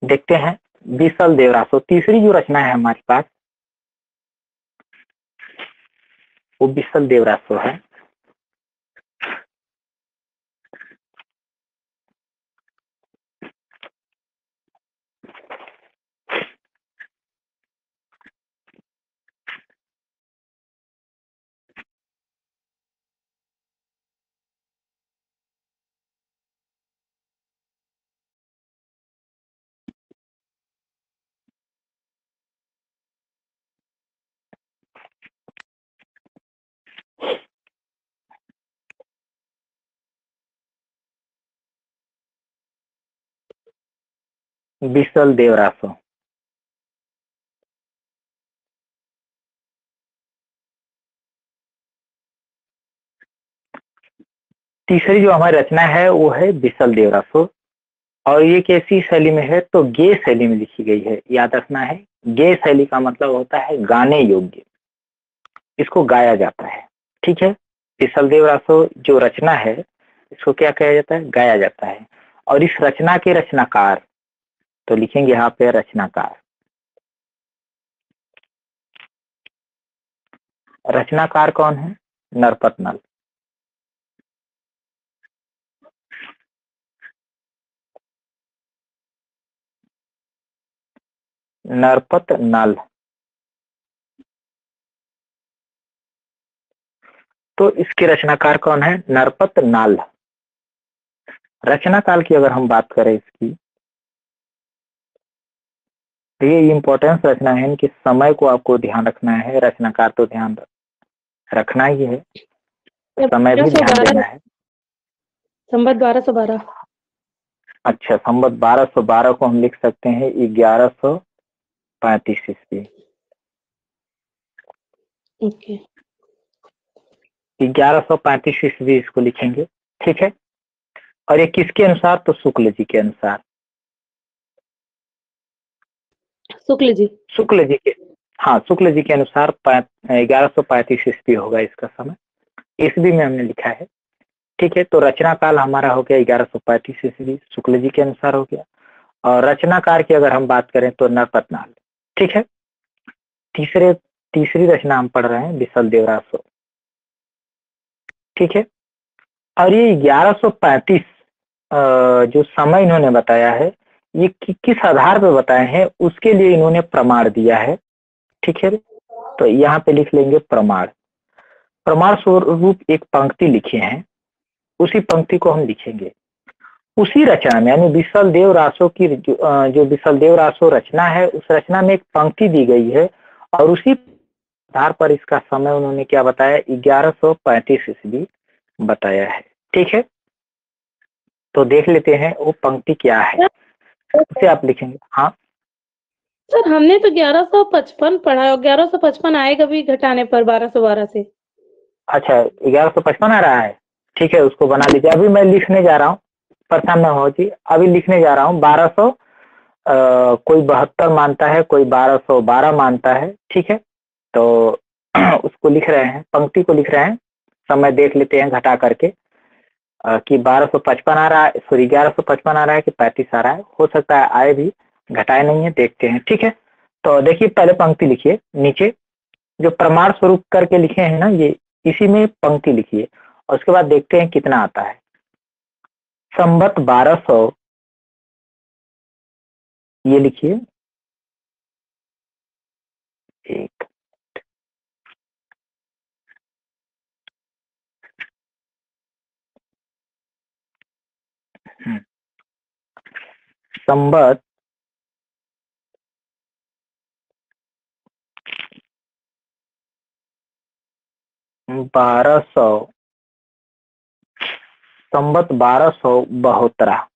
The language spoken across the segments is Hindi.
देखते हैं बिसल देवरासो। तीसरी जो रचना है हमारे पास वो बिसल देवरासो है। बिसल देवरासो। तीसरी जो हमारी रचना है वो है बिसल देवरासो, और ये कैसी शैली में है तो गे शैली में लिखी गई है। याद रखना है, गे शैली का मतलब होता है गाने योग्य, इसको गाया जाता है। ठीक है, बिसल देवरासो जो रचना है इसको क्या कहा जाता है, गाया जाता है। और इस रचना के रचनाकार, तो लिखेंगे यहाँ पे रचनाकार। रचनाकार कौन है, नरपत नल। नरपत नल। तो इसके रचनाकार कौन है, नरपत नाल। रचना काल की अगर हम बात करें इसकी, तो ये इम्पोर्टेंस रचना है, इनके समय को आपको ध्यान रखना है। रचनाकार तो ध्यान रखना ही है, समय भी ध्यान देना है। संवत 1212। अच्छा, संवत 1212 को हम लिख सकते हैं 1135 ईस्वी। ओके, 1135 ईस्वी इसको लिखेंगे। ठीक है, और ये किसके अनुसार, तो शुक्ल जी के अनुसार। शुक्ल जी। शुक्ल जी के, हाँ शुक्ल जी के अनुसार 1135 ईस्वी होगा इसका समय। ईस्वी में हमने लिखा है। ठीक है, तो रचना काल हमारा हो गया 1135 ईस्वी, शुक्ल जी के अनुसार हो गया। और रचनाकार की अगर हम बात करें तो नरपत नाल। ठीक है, तीसरी रचना हम पढ़ रहे हैं बिसल देवरासो। ठीक है, और ये 1135 जो समय इन्होंने बताया है, ये किस आधार पर बताए हैं उसके लिए इन्होंने प्रमाण दिया है। ठीक है, तो यहाँ पे लिख लेंगे प्रमाण। प्रमाण स्वरूप एक पंक्ति लिखे हैं, उसी पंक्ति को हम लिखेंगे। उसी रचना में यानी बिसल देव रासो की जो बिसल देव रासो रचना है, उस रचना में एक पंक्ति दी गई है, और उसी आधार पर इसका समय उन्होंने क्या बताया, 1135 ईस्वी बताया है। ठीक है, तो देख लेते हैं वो पंक्ति क्या है, उसे आप लिखेंगे। हाँ सर, हमने तो 1155 पढ़ा है, 1155 आएगा भी घटाने पर 1212 से। अच्छा, 1155 आ रहा है। ठीक है, उसको बना लीजिए। अभी मैं लिखने जा रहा हूँ, परेशान न हो जी, अभी लिखने जा रहा हूँ। 1200 कोई 72 मानता है, कोई 1212 मानता है। ठीक है, तो उसको लिख रहे हैं, पंक्ति को लिख रहे हैं। समय देख लेते हैं घटा करके कि 1255 आ रहा है, सॉरी 1155 आ रहा है कि 35 आ रहा है। हो सकता है आए भी, घटाए नहीं है, देखते हैं। ठीक है, तो देखिए पहले पंक्ति लिखिए, नीचे जो प्रमाण स्वरूप करके लिखे हैं ना, ये इसी में पंक्ति लिखिए, और उसके बाद देखते हैं कितना आता है। संवत 1200, ये लिखिए एक, संवत 1200, संवत 1272,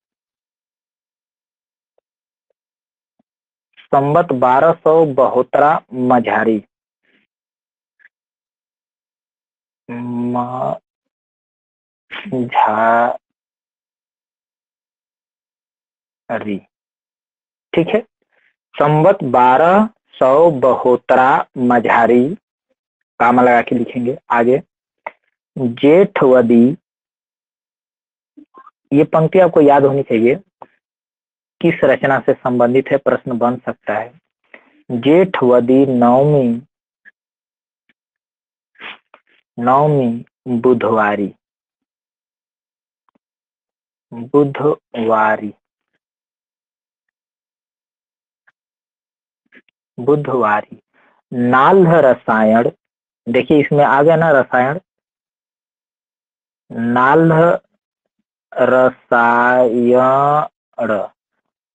संवत 1272 मझारी। मझारी। ठीक है, संवत 1272 मझारी, कामा लगा के लिखेंगे। आगे जेठवदी, ये पंक्ति आपको याद होनी चाहिए। किस रचना से संबंधित है, प्रश्न बन सकता है। जेठवदी नवमी, नवमी बुधवारी, बुधवारी, बुधवारी। नाल्ह रसायन, देखिए इसमें आ गया ना रसायन, नाल्ह रसायन,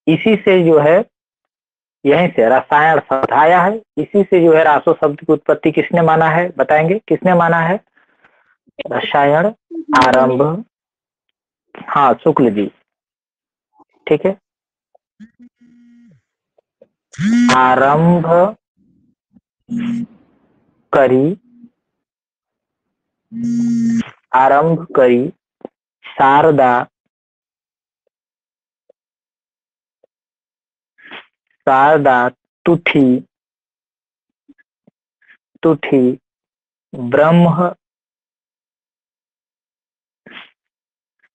इसी से जो है, यहीं से रसायन शब्द आया है, इसी से जो है रासो शब्द की उत्पत्ति किसने माना है, बताएंगे किसने माना है। रसायन आरंभ, हाँ शुक्ल जी, ठीक है। आरंभ करी, आरंभ करी शारदा, शारदा तुथी, तुथी ब्रह्म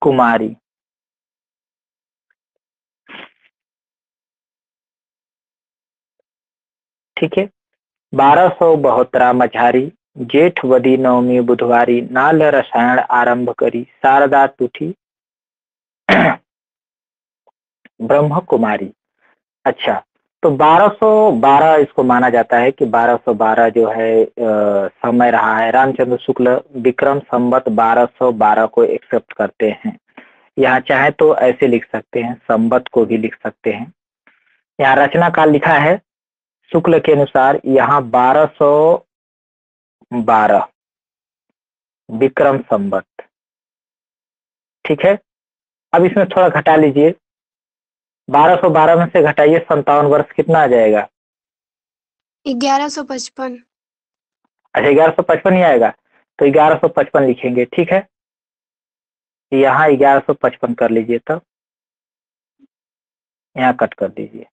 कुमारी, ठीक है। 1272 मझारी, जेठवदी नवमी बुधवारी, नाल रसायन आरंभ करी शारदा तुथी ब्रह्म कुमारी। अच्छा, तो 1212 इसको माना जाता है कि 1212 जो है समय रहा है। रामचंद्र शुक्ल विक्रम संवत 1212 को एक्सेप्ट करते हैं। यहाँ चाहे तो ऐसे लिख सकते हैं, संवत को भी लिख सकते हैं। यहाँ रचना काल लिखा है शुक्ल के अनुसार, यहाँ 1212 विक्रम संवत, ठीक है। अब इसमें थोड़ा घटा लीजिए, 1212 में से घटाइए 57 वर्ष, कितना आ जाएगा। 1155। अच्छा 1155 ही आएगा, तो 1155 लिखेंगे, ठीक है। यहाँ 1155 कर लीजिए, तब यहाँ कट कर दीजिए,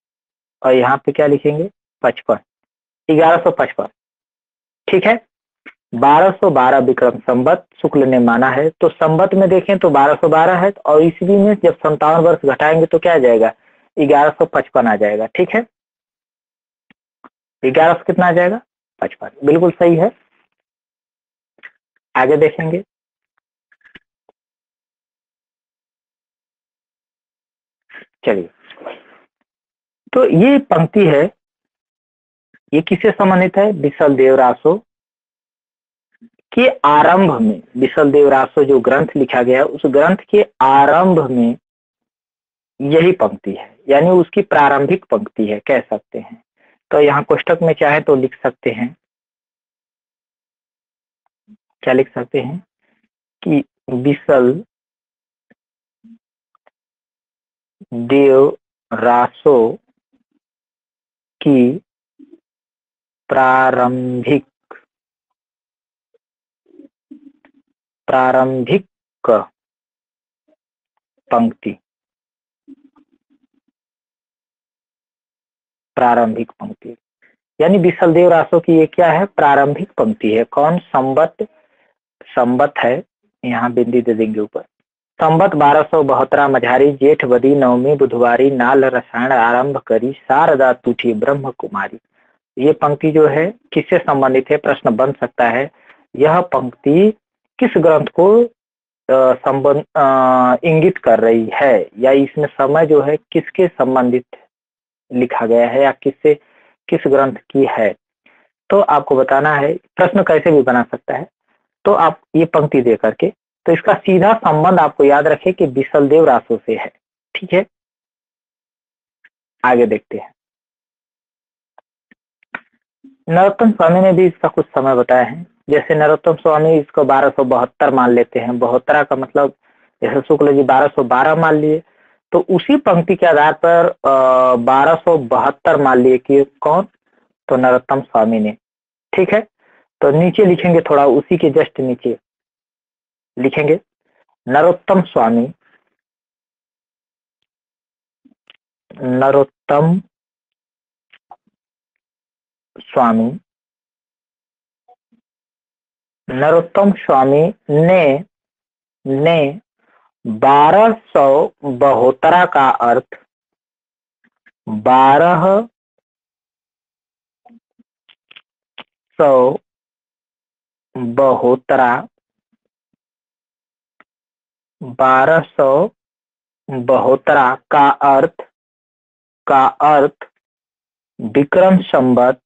और यहाँ पे क्या लिखेंगे 55, 1155, ठीक है। 1212 विक्रम संवत शुक्ल ने माना है, तो संवत में देखें तो 1212 है, और ईस्वी में जब 57 वर्ष घटाएंगे तो क्या आ जाएगा, 1155 आ जाएगा, ठीक है। 11 कितना आ जाएगा 55, बिल्कुल सही है। आगे देखेंगे, चलिए। तो ये पंक्ति है, ये किससे संबंधित है, विसल देव रासो के आरंभ में। विसल देव रासो जो ग्रंथ लिखा गया है, उस ग्रंथ के आरंभ में यही पंक्ति है, यानी उसकी प्रारंभिक पंक्ति है, कह सकते हैं। तो यहाँ कोष्टक में चाहे तो लिख सकते हैं, क्या लिख सकते हैं कि विसल देव रासो की प्रारंभिक पंक्ति, प्रारंभिक पंक्ति, यानी विसल देव रासो की ये क्या है, प्रारंभिक पंक्ति है। कौन, संवत, संवत है, यहाँ बिंदी दे देंगे ऊपर। संवत 1272 मझारी, जेठवदी नवमी बुधवारी, नाल रसायन आरंभ करी शारदा तुठी ब्रह्म कुमारी। ये पंक्ति जो है किससे संबंधित है, प्रश्न बन सकता है। यह पंक्ति किस ग्रंथ को संबंध इंगित कर रही है, या इसमें समय जो है किसके संबंधित लिखा गया है, या किससे, किस ग्रंथ की है, तो आपको बताना है। प्रश्न कैसे भी बना सकता है, तो आप ये पंक्ति दे करके, तो इसका सीधा संबंध आपको याद रखे कि विसल देव रासो से है, ठीक है। आगे देखते हैं, नरोत्तम स्वामी ने भी इसका कुछ समय बताया है। जैसे नरोत्तम स्वामी इसको 1272 मान लेते हैं, 72 का मतलब जैसे शुक्ल जी 1212 मान लिए, तो उसी पंक्ति के आधार पर 1272 मान लिए कि कौन, तो नरोत्तम स्वामी ने, ठीक है। तो नीचे लिखेंगे, थोड़ा उसी के जस्ट नीचे लिखेंगे, नरोत्तम स्वामी, नरोत्तम स्वामी, नरोत्तम स्वामी ने 1272 का अर्थ 1272 1272 का अर्थ विक्रम संवत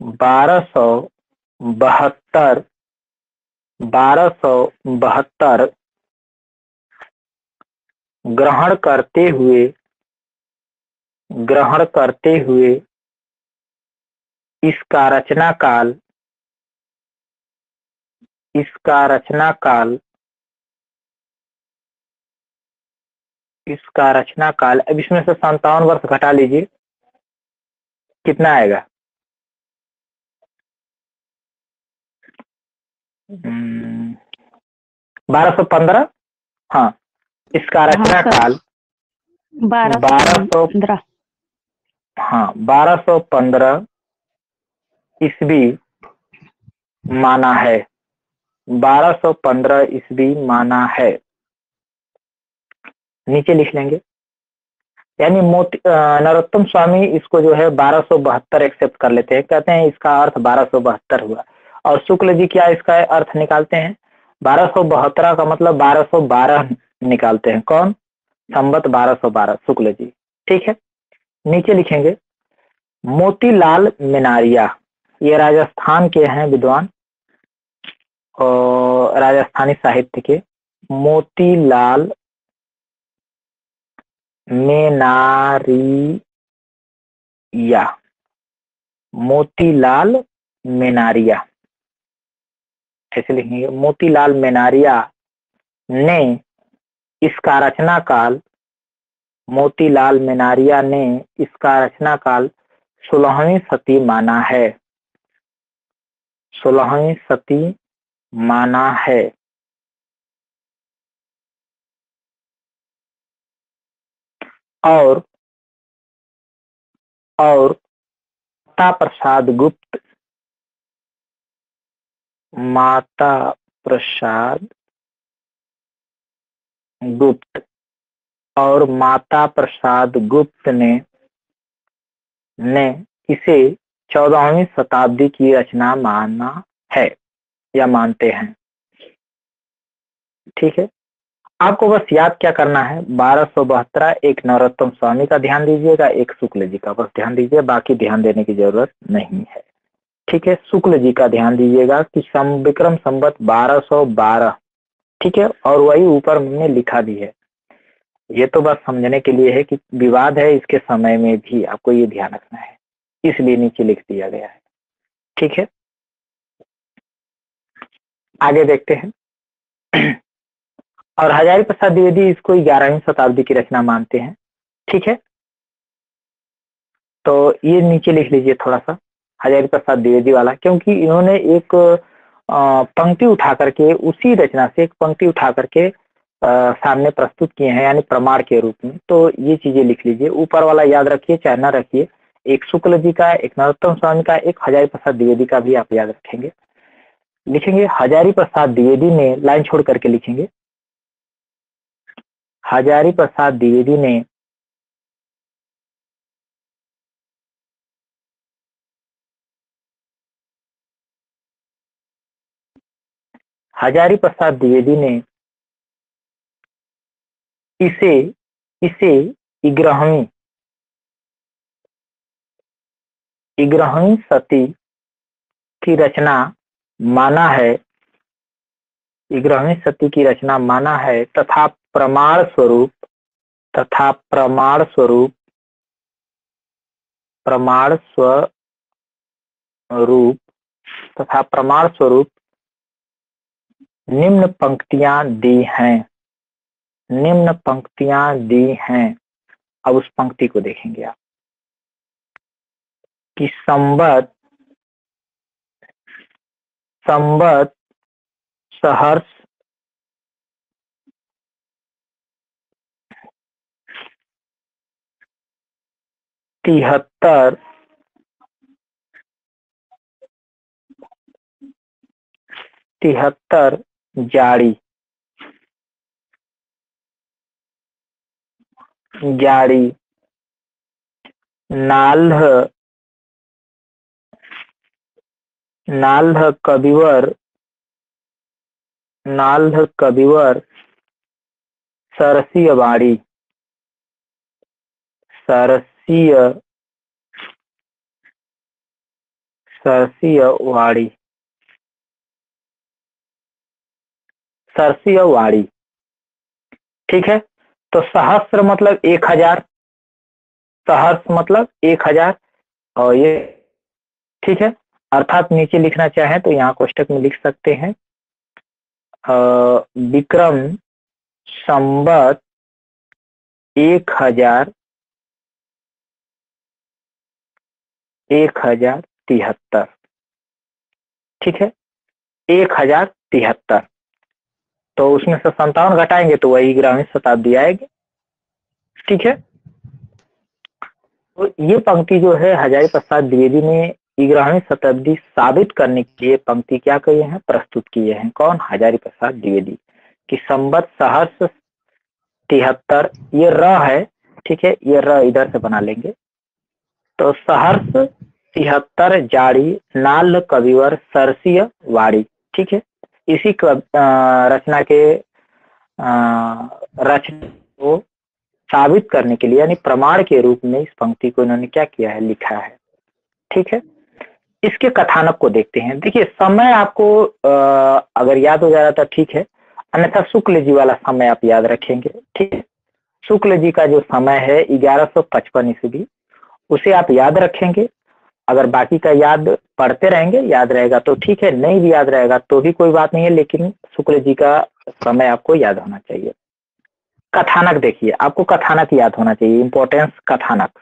1272 ग्रहण करते हुए इसका रचना काल अब इसमें से 57 वर्ष घटा लीजिए, कितना आएगा? 1215। हाँ, इसका रचना काल 1215। हाँ 1215 ईस्वी माना है। 1215 ईस्वी माना है, नीचे लिख लेंगे। यानी नरोत्तम स्वामी इसको जो है 1272 एक्सेप्ट कर लेते हैं, कहते हैं इसका अर्थ 1272 हुआ। और शुक्ल जी क्या इसका अर्थ निकालते हैं? 1272 का मतलब 1212 निकालते हैं। कौन? संवत 1212 शुक्ल जी। ठीक है, नीचे लिखेंगे मोतीलाल मेनारिया, ये राजस्थान के हैं विद्वान और राजस्थानी साहित्य के। मोतीलाल मेनारिया ऐसे लिखेंगे। मोतीलाल मेनारिया ने इसका रचना काल 16वीं सदी माना है। 16वीं सदी माना है। और माता प्रसाद गुप्त ने इसे 14वीं शताब्दी की रचना माना है या मानते हैं। ठीक है, आपको बस याद क्या करना है, 1272 एक नरोत्तम स्वामी का ध्यान दीजिएगा, एक शुक्ल जी का बस ध्यान दीजिए, बाकी ध्यान देने की जरूरत नहीं है। ठीक है, शुक्ल जी का ध्यान दीजिएगा कि विक्रम संवत 1212। ठीक है, और वही ऊपर मैंने लिखा भी है। ये तो बस समझने के लिए है कि विवाद है इसके समय में भी, आपको ये ध्यान रखना है, इसलिए नीचे लिख दिया गया है। ठीक है, आगे देखते हैं। और हजारी प्रसाद द्विवेदी इसको 11वीं शताब्दी की रचना मानते हैं। ठीक है, तो ये नीचे लिख लीजिए थोड़ा सा हजारी प्रसाद द्विवेदी वाला, क्योंकि इन्होंने एक पंक्ति उठा करके उसी रचना से एक पंक्ति उठा करके सामने प्रस्तुत किए हैं, यानी प्रमाण के रूप में। तो ये चीजें लिख लीजिए, ऊपर वाला याद रखिए चाहे ना रखिए। एक शुक्ल जी का, एक नरोत्तम स्वामी का, एक हजारी प्रसाद द्विवेदी का भी आप याद रखेंगे। लिखेंगे हजारी प्रसाद द्विवेदी ने, लाइन छोड़ करके लिखेंगे, हजारी प्रसाद द्विवेदी ने इसे 11वीं सदी की रचना माना है, 11वीं सदी की रचना माना है, तथा प्रमाण स्वरूप निम्न पंक्तियां दी हैं। अब उस पंक्ति को देखेंगे आप कि संवत सहर्ष 73 जाड़ी जाड़ी, नाल्ह, नाल्ह कविवर, नाल्ह कविवर, सरसीय वाणी, सरसीय, सरसीय वाणी, सरसीय वाणी। ठीक है, तो सहस्र मतलब 1000, सहस्र मतलब 1000, और ये ठीक है। अर्थात नीचे लिखना चाहें तो यहाँ कोष्टक में लिख सकते हैं विक्रम संवत 1073। ठीक है, 1073, तो उसमें से 57 घटाएंगे तो वही ग्रामीण शताब्दी आएगी। ठीक है, तो ये पंक्ति जो है हजारी प्रसाद द्विवेदी ने ग्रामीण शताब्दी साबित करने के लिए पंक्ति क्या किए हैं, प्रस्तुत किए हैं। कौन? हजारी प्रसाद द्विवेदी। कि संवत सहस्र 73, ये र है, ठीक है, ये र इधर से बना लेंगे, तो सहर्ष 73 जाड़ी, नाल कविवर, सरसीय वाड़ी। ठीक है, इसी रचना के रचना को साबित करने के लिए यानी प्रमाण के रूप में इस पंक्ति को इन्होंने क्या किया है, लिखा है। ठीक है, इसके कथानक को देखते हैं। देखिए, समय आपको अगर याद हो जा रहा था ठीक है, अन्यथा शुक्ल जी वाला समय आप याद रखेंगे। ठीक है, शुक्ल जी का जो समय है 1155 ईस्वी, उसे आप याद रखेंगे। अगर बाकी का याद पढ़ते रहेंगे, याद रहेगा तो ठीक है, नहीं भी याद रहेगा तो भी कोई बात नहीं है, लेकिन शुक्ल जी का समय आपको याद होना चाहिए। कथानक देखिए, आपको कथानक याद होना चाहिए, इंपॉर्टेंस कथानक।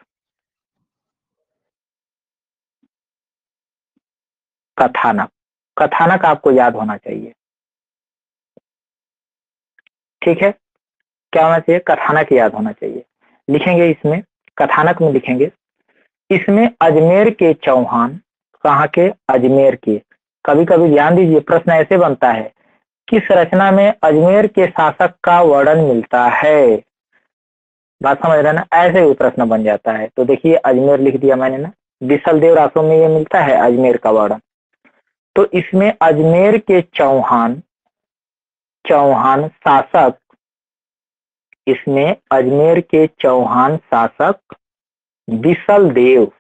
कथानक, कथानक आपको याद होना चाहिए। ठीक है, क्या होना चाहिए? कथानक याद होना चाहिए। लिखेंगे इसमें, कथानक में लिखेंगे, इसमें अजमेर के चौहान, कहाँ के? अजमेर के। कभी कभी ध्यान दीजिए, प्रश्न ऐसे बनता है, किस रचना में अजमेर के शासक का वर्णन मिलता है? बात समझ रहे ना, ऐसे भी प्रश्न बन जाता है। तो देखिए, अजमेर लिख दिया मैंने ना, बिसल देव रासों में ये मिलता है अजमेर का वर्णन। तो इसमें अजमेर के चौहान, चौहान शासक, इसमें अजमेर के चौहान शासक बिसल देव,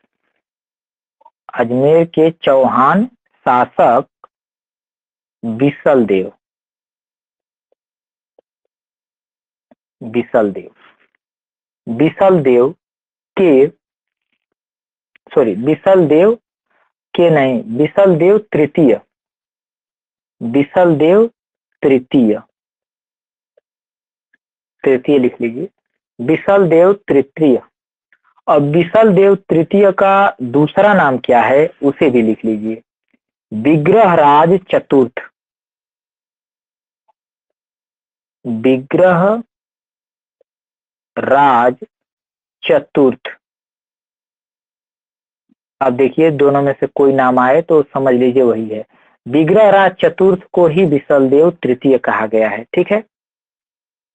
अजमेर के चौहान शासक बिसल देव, बिसल देव, बिसल देव के, सॉरी बिसल देव के नहीं, बिसल देव तृतीय, बिसल देव तृतीय, तृतीय लिख लीजिए, बिसल देव तृतीय। और बिसल देव तृतीय का दूसरा नाम क्या है, उसे भी लिख लीजिए, विग्रहराज चतुर्थ, विग्रह राज चतुर्थ। अब देखिए, दोनों में से कोई नाम आए तो समझ लीजिए वही है। विग्रह राज चतुर्थ को ही बिसल देव तृतीय कहा गया है। ठीक है,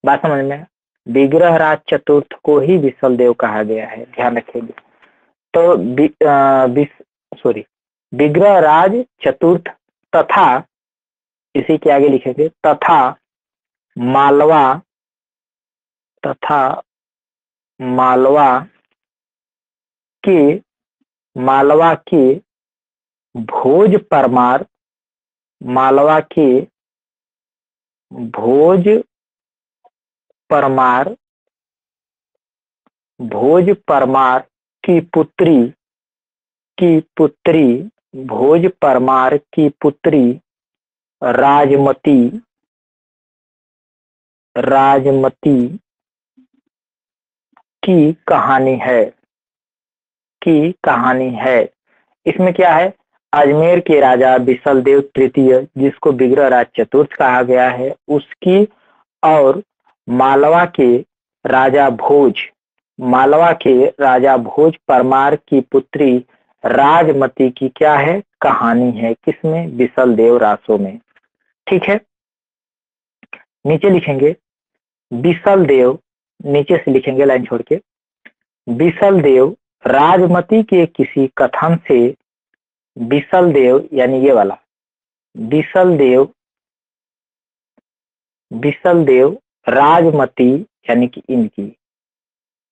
बात समझ में? विग्रह राज चतुर्थ को ही बिसल देव कहा गया है, ध्यान रखेंगे। तो सॉरी, विग्रह राज चतुर्थ तथा, इसी के आगे लिखेंगे, तथा मालवा, तथा मालवा के, मालवा के भोज परमार, मालवा के भोज परमार, भोज परमार की पुत्री, की पुत्री, भोज परमार की पुत्री राजमती, राजमती की कहानी है, की कहानी है। इसमें क्या है? अजमेर के राजा बिसल देव तृतीय, जिसको विग्रह राज चतुर्थ कहा गया है, उसकी, और मालवा के राजा भोज, मालवा के राजा भोज परमार की पुत्री राजमती की क्या है? कहानी है। किसमें? बिसल देव रासों में। ठीक है, नीचे लिखेंगे, बिसल देव नीचे से लिखेंगे लाइन छोड़ के। बिसल देव राजमती के किसी कथन से, बिसल देव यानी ये वाला, बिसल देव, बिसल देव राजमती यानी कि इनकी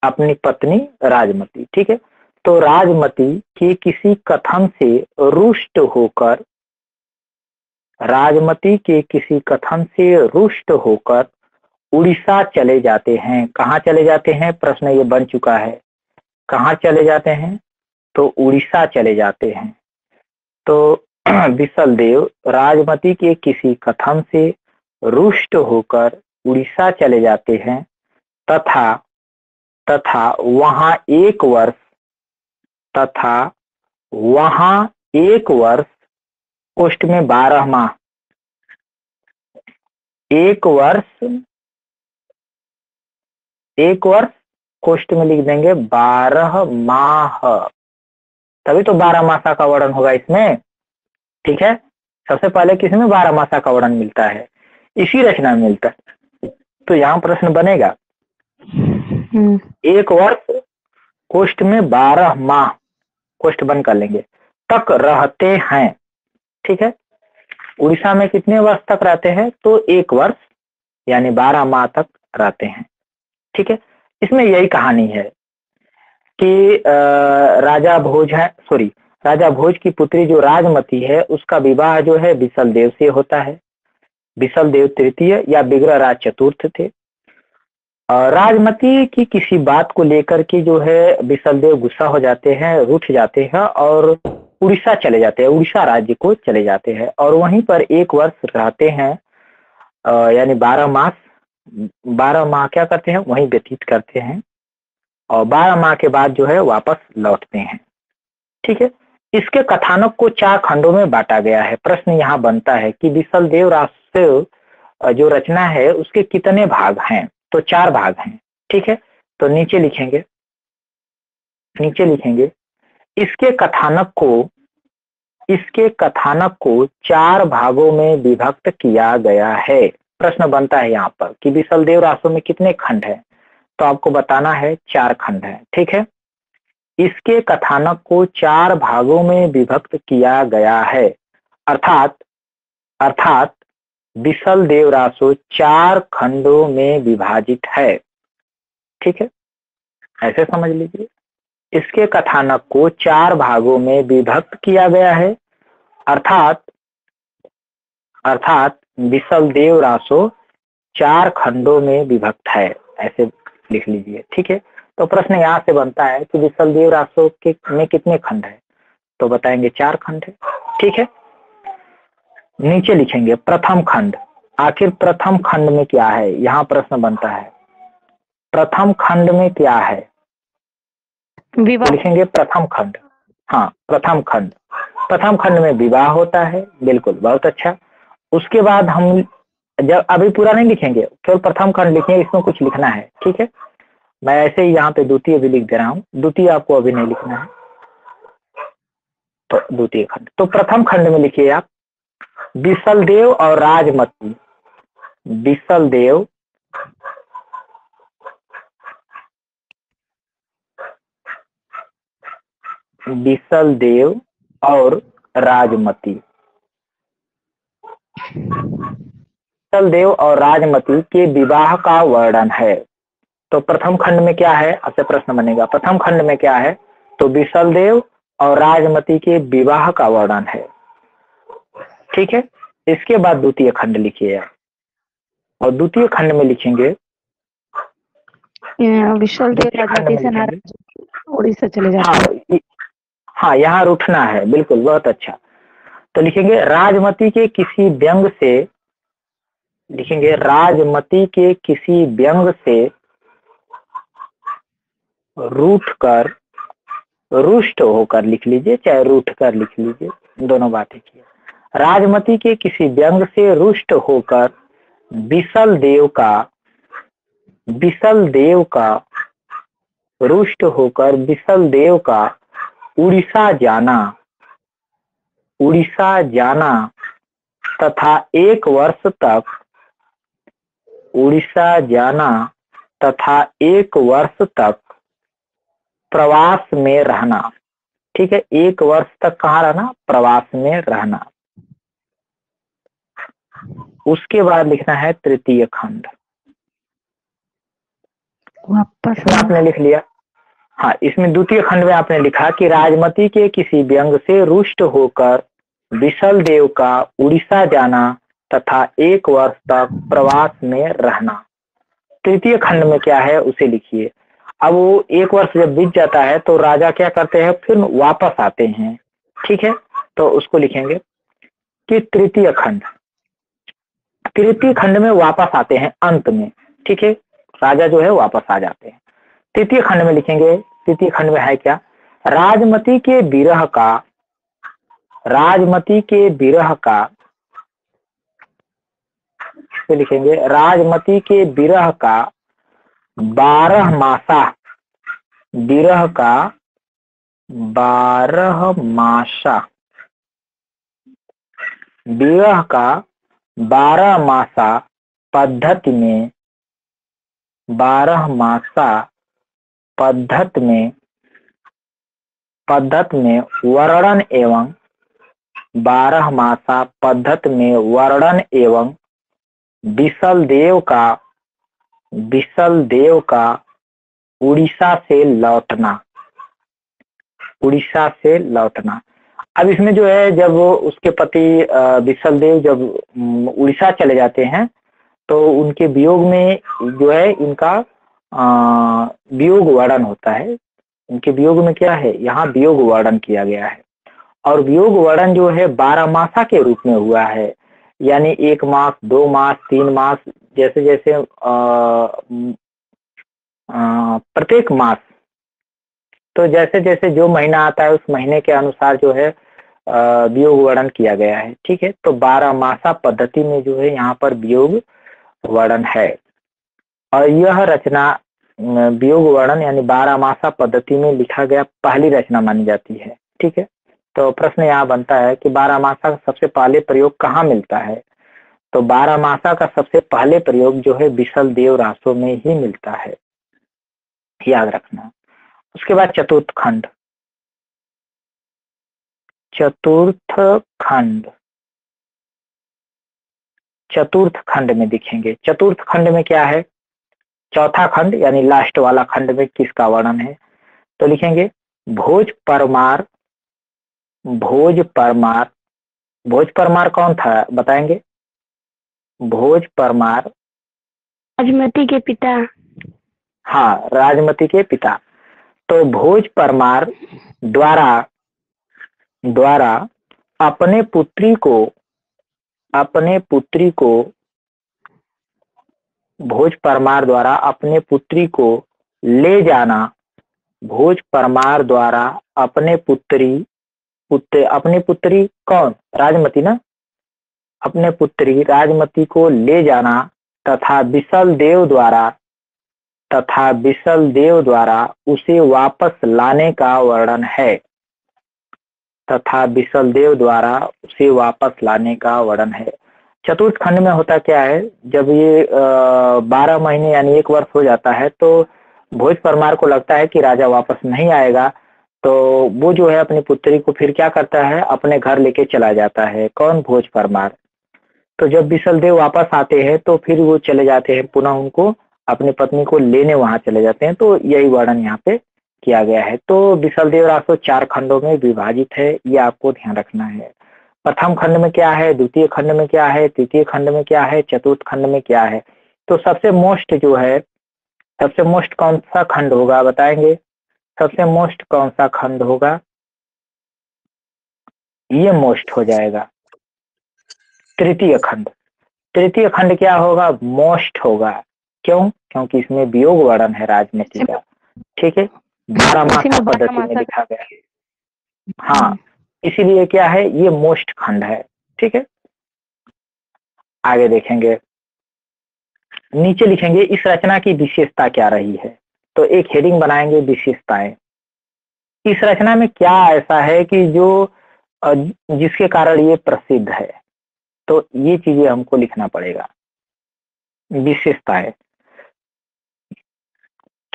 अपनी पत्नी राजमती, ठीक है। तो राजमती के किसी कथन से रुष्ट होकर, राजमती के किसी कथन से रुष्ट होकर उड़ीसा चले जाते हैं। कहाँ चले जाते हैं, प्रश्न ये बन चुका है। कहाँ चले जाते हैं, तो उड़ीसा चले जाते हैं। तो बिसल देव राजमती के किसी कथन से रुष्ट होकर उड़ीसा चले जाते हैं तथा वहां एक वर्ष, तथा वहां एक वर्ष कोष्ठ में 12 माह, एक वर्ष कोष्ठ में लिख देंगे 12 माह, तभी तो 12 मासा का वर्णन होगा इसमें, ठीक है। सबसे पहले किसमें 12 मासा का वर्णन मिलता है, इसी रचना में मिलता है। तो यहाँ प्रश्न बनेगा एक वर्ष कोष्ठ में 12 माह, कोष्ठ बंद कर लेंगे, तक रहते हैं, ठीक है। उड़ीसा में कितने वर्ष तक रहते हैं, तो एक वर्ष यानी 12 माह तक रहते हैं, ठीक है। इसमें यही कहानी है कि राजा भोज है, सॉरी, राजा भोज की पुत्री जो राजमती है उसका विवाह जो है बिसल देव से होता है। बिसल देव तृतीय या विग्रहराज चतुर्थ थे। राजमती की किसी बात को लेकर के जो है बिसल देव गुस्सा हो जाते हैं, रूठ जाते हैं और उड़ीसा चले जाते हैं, उड़ीसा राज्य को चले जाते हैं और वहीं पर एक वर्ष रहते हैं, यानी 12 माह क्या करते हैं, वहीं व्यतीत करते हैं और 12 माह के बाद जो है वापस लौटते हैं, ठीक है। इसके कथानक को 4 खंडों में बांटा गया है। प्रश्न यहाँ बनता है कि बिसल देव राजसेव जो रचना है उसके कितने भाग हैं, तो 4 भाग हैं, ठीक है। तो नीचे लिखेंगे इसके कथानक को 4 भागों में विभक्त किया गया है। प्रश्न बनता है यहाँ पर कि बिसल देव रासो में कितने खंड हैं, तो आपको बताना है 4 खंड है, ठीक है। इसके कथानक को 4 भागों में विभक्त किया गया है, अर्थात बिसल देव रासो 4 खंडों में विभाजित है, ठीक है। ऐसे समझ लीजिए, इसके कथानक को 4 भागों में विभक्त किया गया है, अर्थात बिसल देव रासो 4 खंडों में विभक्त है, ऐसे लिख लीजिए, ठीक है। तो प्रश्न यहाँ से बनता है कि बिसल देव रासो में कितने खंड है, तो बताएंगे 4 खंड है, ठीक है। नीचे लिखेंगे प्रथम खंड। आखिर प्रथम खंड में क्या है, यहाँ प्रश्न बनता है प्रथम खंड में क्या है, तो लिखेंगे प्रथम खंड। हाँ, प्रथम खंड में विवाह होता है, बिल्कुल, बहुत अच्छा। उसके बाद हम जब अभी पूरा नहीं लिखेंगे, केवल प्रथम खंड लिखेंगे, इसमें कुछ लिखना है, ठीक है। मैं ऐसे ही यहाँ पे द्वितीय भी लिख दे रहा हूँ, द्वितीय आपको अभी नहीं लिखना है, तो द्वितीय खंड। तो प्रथम खंड में लिखिए आप बिसल देव और राजमती, बिसल देव और राजमती, बिसल देव और राजमती के विवाह का वर्णन है। तो प्रथम खंड में क्या है, आपसे प्रश्न बनेगा प्रथम खंड में क्या है, तो बिसल देव और राजमती के विवाह का वर्णन है, ठीक है। इसके बाद द्वितीय खंड लिखिए और द्वितीय खंड में लिखेंगे बिसल देव राजमती से नाराज उड़ीसा चले जाते हैं। हाँ, यहाँ रूठना है, बिल्कुल, बहुत अच्छा। तो लिखेंगे राजमती के किसी व्यंग से, लिखेंगे राजमती के किसी व्यंग से रुष्ट होकर लिख लीजिए, चाहे रूठ कर लिख लीजिए, दोनों बातें की। राजमती के किसी व्यंग से रुष्ट होकर बिसल देव का उड़ीसा जाना तथा 1 वर्ष तक उड़ीसा जाना तथा 1 वर्ष तक प्रवास में रहना। ठीक है, 1 वर्ष तक कहाँ रहना? प्रवास में रहना। उसके बाद लिखना है तृतीय खंड। वापस इसमें आपने लिख लिया। हाँ, इसमें द्वितीय खंड में आपने लिखा कि राजमती के किसी व्यंग से रुष्ट होकर विशल देव का उड़ीसा जाना तथा 1 वर्ष तक प्रवास में रहना। तृतीय खंड में क्या है उसे लिखिए। अब वो 1 वर्ष जब बीत जाता है तो राजा क्या करते हैं? फिर वापस आते हैं। ठीक है, तो उसको लिखेंगे कि तृतीय खंड। तृतीय खंड में वापस आते हैं अंत में। ठीक है, राजा जो है वापस आ जाते हैं। तृतीय खंड में लिखेंगे, तृतीय खंड में है क्या? राजमती के विरह का, राजमती के विरह का, तो लिखेंगे राजमती के विरह का 12 मासा, विरह का 12 मासा, विरह का 12 मासा पद्धति में, 12 मासा पद्धत में, पद्धत में वर्णन एवं 12 मासा पद्धत में वर्णन एवं विशल देव का, विशल देव का उड़ीसा से लौटना, उड़ीसा से लौटना। अब इसमें जो है जब उसके पति विशल देव जब उड़ीसा चले जाते हैं तो उनके वियोग में जो है इनका वियोग वर्णन होता है। इनके वियोग में क्या है? यहाँ वियोग वर्णन किया गया है और वियोग वर्णन जो है 12 मासा के रूप में हुआ है, यानी 1 मास, 2 मास, 3 मास, जैसे जैसे प्रत्येक मास, तो जैसे जैसे जो महीना आता है उस महीने के अनुसार जो है वियोग वर्णन किया गया है। ठीक है, तो 12 मासा पद्धति में जो है यहाँ पर वियोग वर्णन है और यह रचना वियोग वर्णन यानी 12 मासा पद्धति में लिखा गया पहली रचना मानी जाती है। ठीक है, तो प्रश्न यहाँ बनता है कि 12 मासा का सबसे पहले प्रयोग कहाँ मिलता है? तो 12 मासा का सबसे पहले प्रयोग जो है विशल देव रासों में ही मिलता है, याद रखना। उसके बाद चतुर्थ खंड, चतुर्थ खंड, चतुर्थ खंड में दिखेंगे। चतुर्थ खंड में क्या है? चौथा खंड यानी लास्ट वाला खंड में किसका वर्णन है? तो लिखेंगे भोज परमार, भोज परमार। भोज परमार कौन था बताएंगे? भोज परमार राजमती के पिता। हाँ, राजमती के पिता। तो भोज परमार द्वारा, द्वारा अपने पुत्री को, अपने पुत्री को, भोज परमार द्वारा अपने पुत्री को ले जाना, भोज परमार द्वारा अपने पुत्री, पुत्र, अपनी पुत्री कौन? राजमती ना, अपने पुत्री राजमती को ले जाना तथा विशल देव द्वारा, तथा विशल देव द्वारा उसे वापस लाने का वर्णन है, तथा विशल देव द्वारा उसे वापस लाने का वर्णन है। चतुर्थ खंड में होता क्या है? जब ये 12 महीने यानी 1 वर्ष हो जाता है तो भोज परमार को लगता है कि राजा वापस नहीं आएगा, तो वो जो है अपनी पुत्री को फिर क्या करता है? अपने घर लेके चला जाता है। कौन? भोज परमार। तो जब विशल देव वापस आते हैं तो फिर वो चले जाते हैं, पुनः उनको अपनी पत्नी को लेने वहां चले जाते हैं। तो यही वर्णन यहाँ पे किया गया है। तो विशल देव रासो 4 खंडों में विभाजित है, ये आपको ध्यान रखना है। प्रथम खंड में क्या है, द्वितीय खंड में क्या है, तृतीय खंड में क्या है, चतुर्थ खंड में क्या है। तो सबसे मोस्ट जो है, सबसे मोस्ट कौन सा खंड होगा बताएंगे? सबसे मोस्ट कौन सा खंड होगा? ये मोस्ट हो जाएगा तृतीय खंड। तृतीय खंड क्या होगा? मोस्ट होगा। क्यों? क्योंकि इसमें वियोग वर्णन है राजनीति का। ठीक है, 12 मासा पद्धति में लिखा गया। हाँ, इसीलिए क्या है? ये मोस्ट खंड है। ठीक है, आगे देखेंगे। नीचे लिखेंगे इस रचना की विशेषता क्या रही है। तो एक हेडिंग बनाएंगे, विशेषताएं। इस रचना में क्या ऐसा है कि जो जिसके कारण ये प्रसिद्ध है? तो ये चीजें हमको लिखना पड़ेगा। विशेषताएं,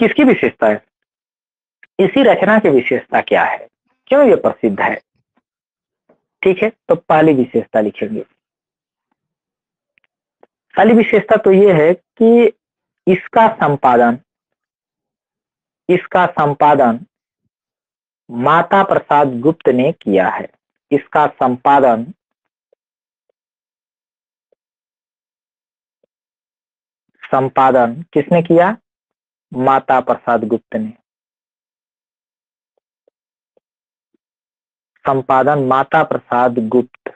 किसकी विशेषता है, इसी रचना की विशेषता क्या है, क्यों ये प्रसिद्ध है। ठीक है, तो पहली विशेषता लिखेंगे। पहली विशेषता तो ये है कि इसका संपादन माता प्रसाद गुप्त ने किया है। इसका संपादन किसने किया, माता प्रसाद गुप्त ने। संपादन माता प्रसाद गुप्त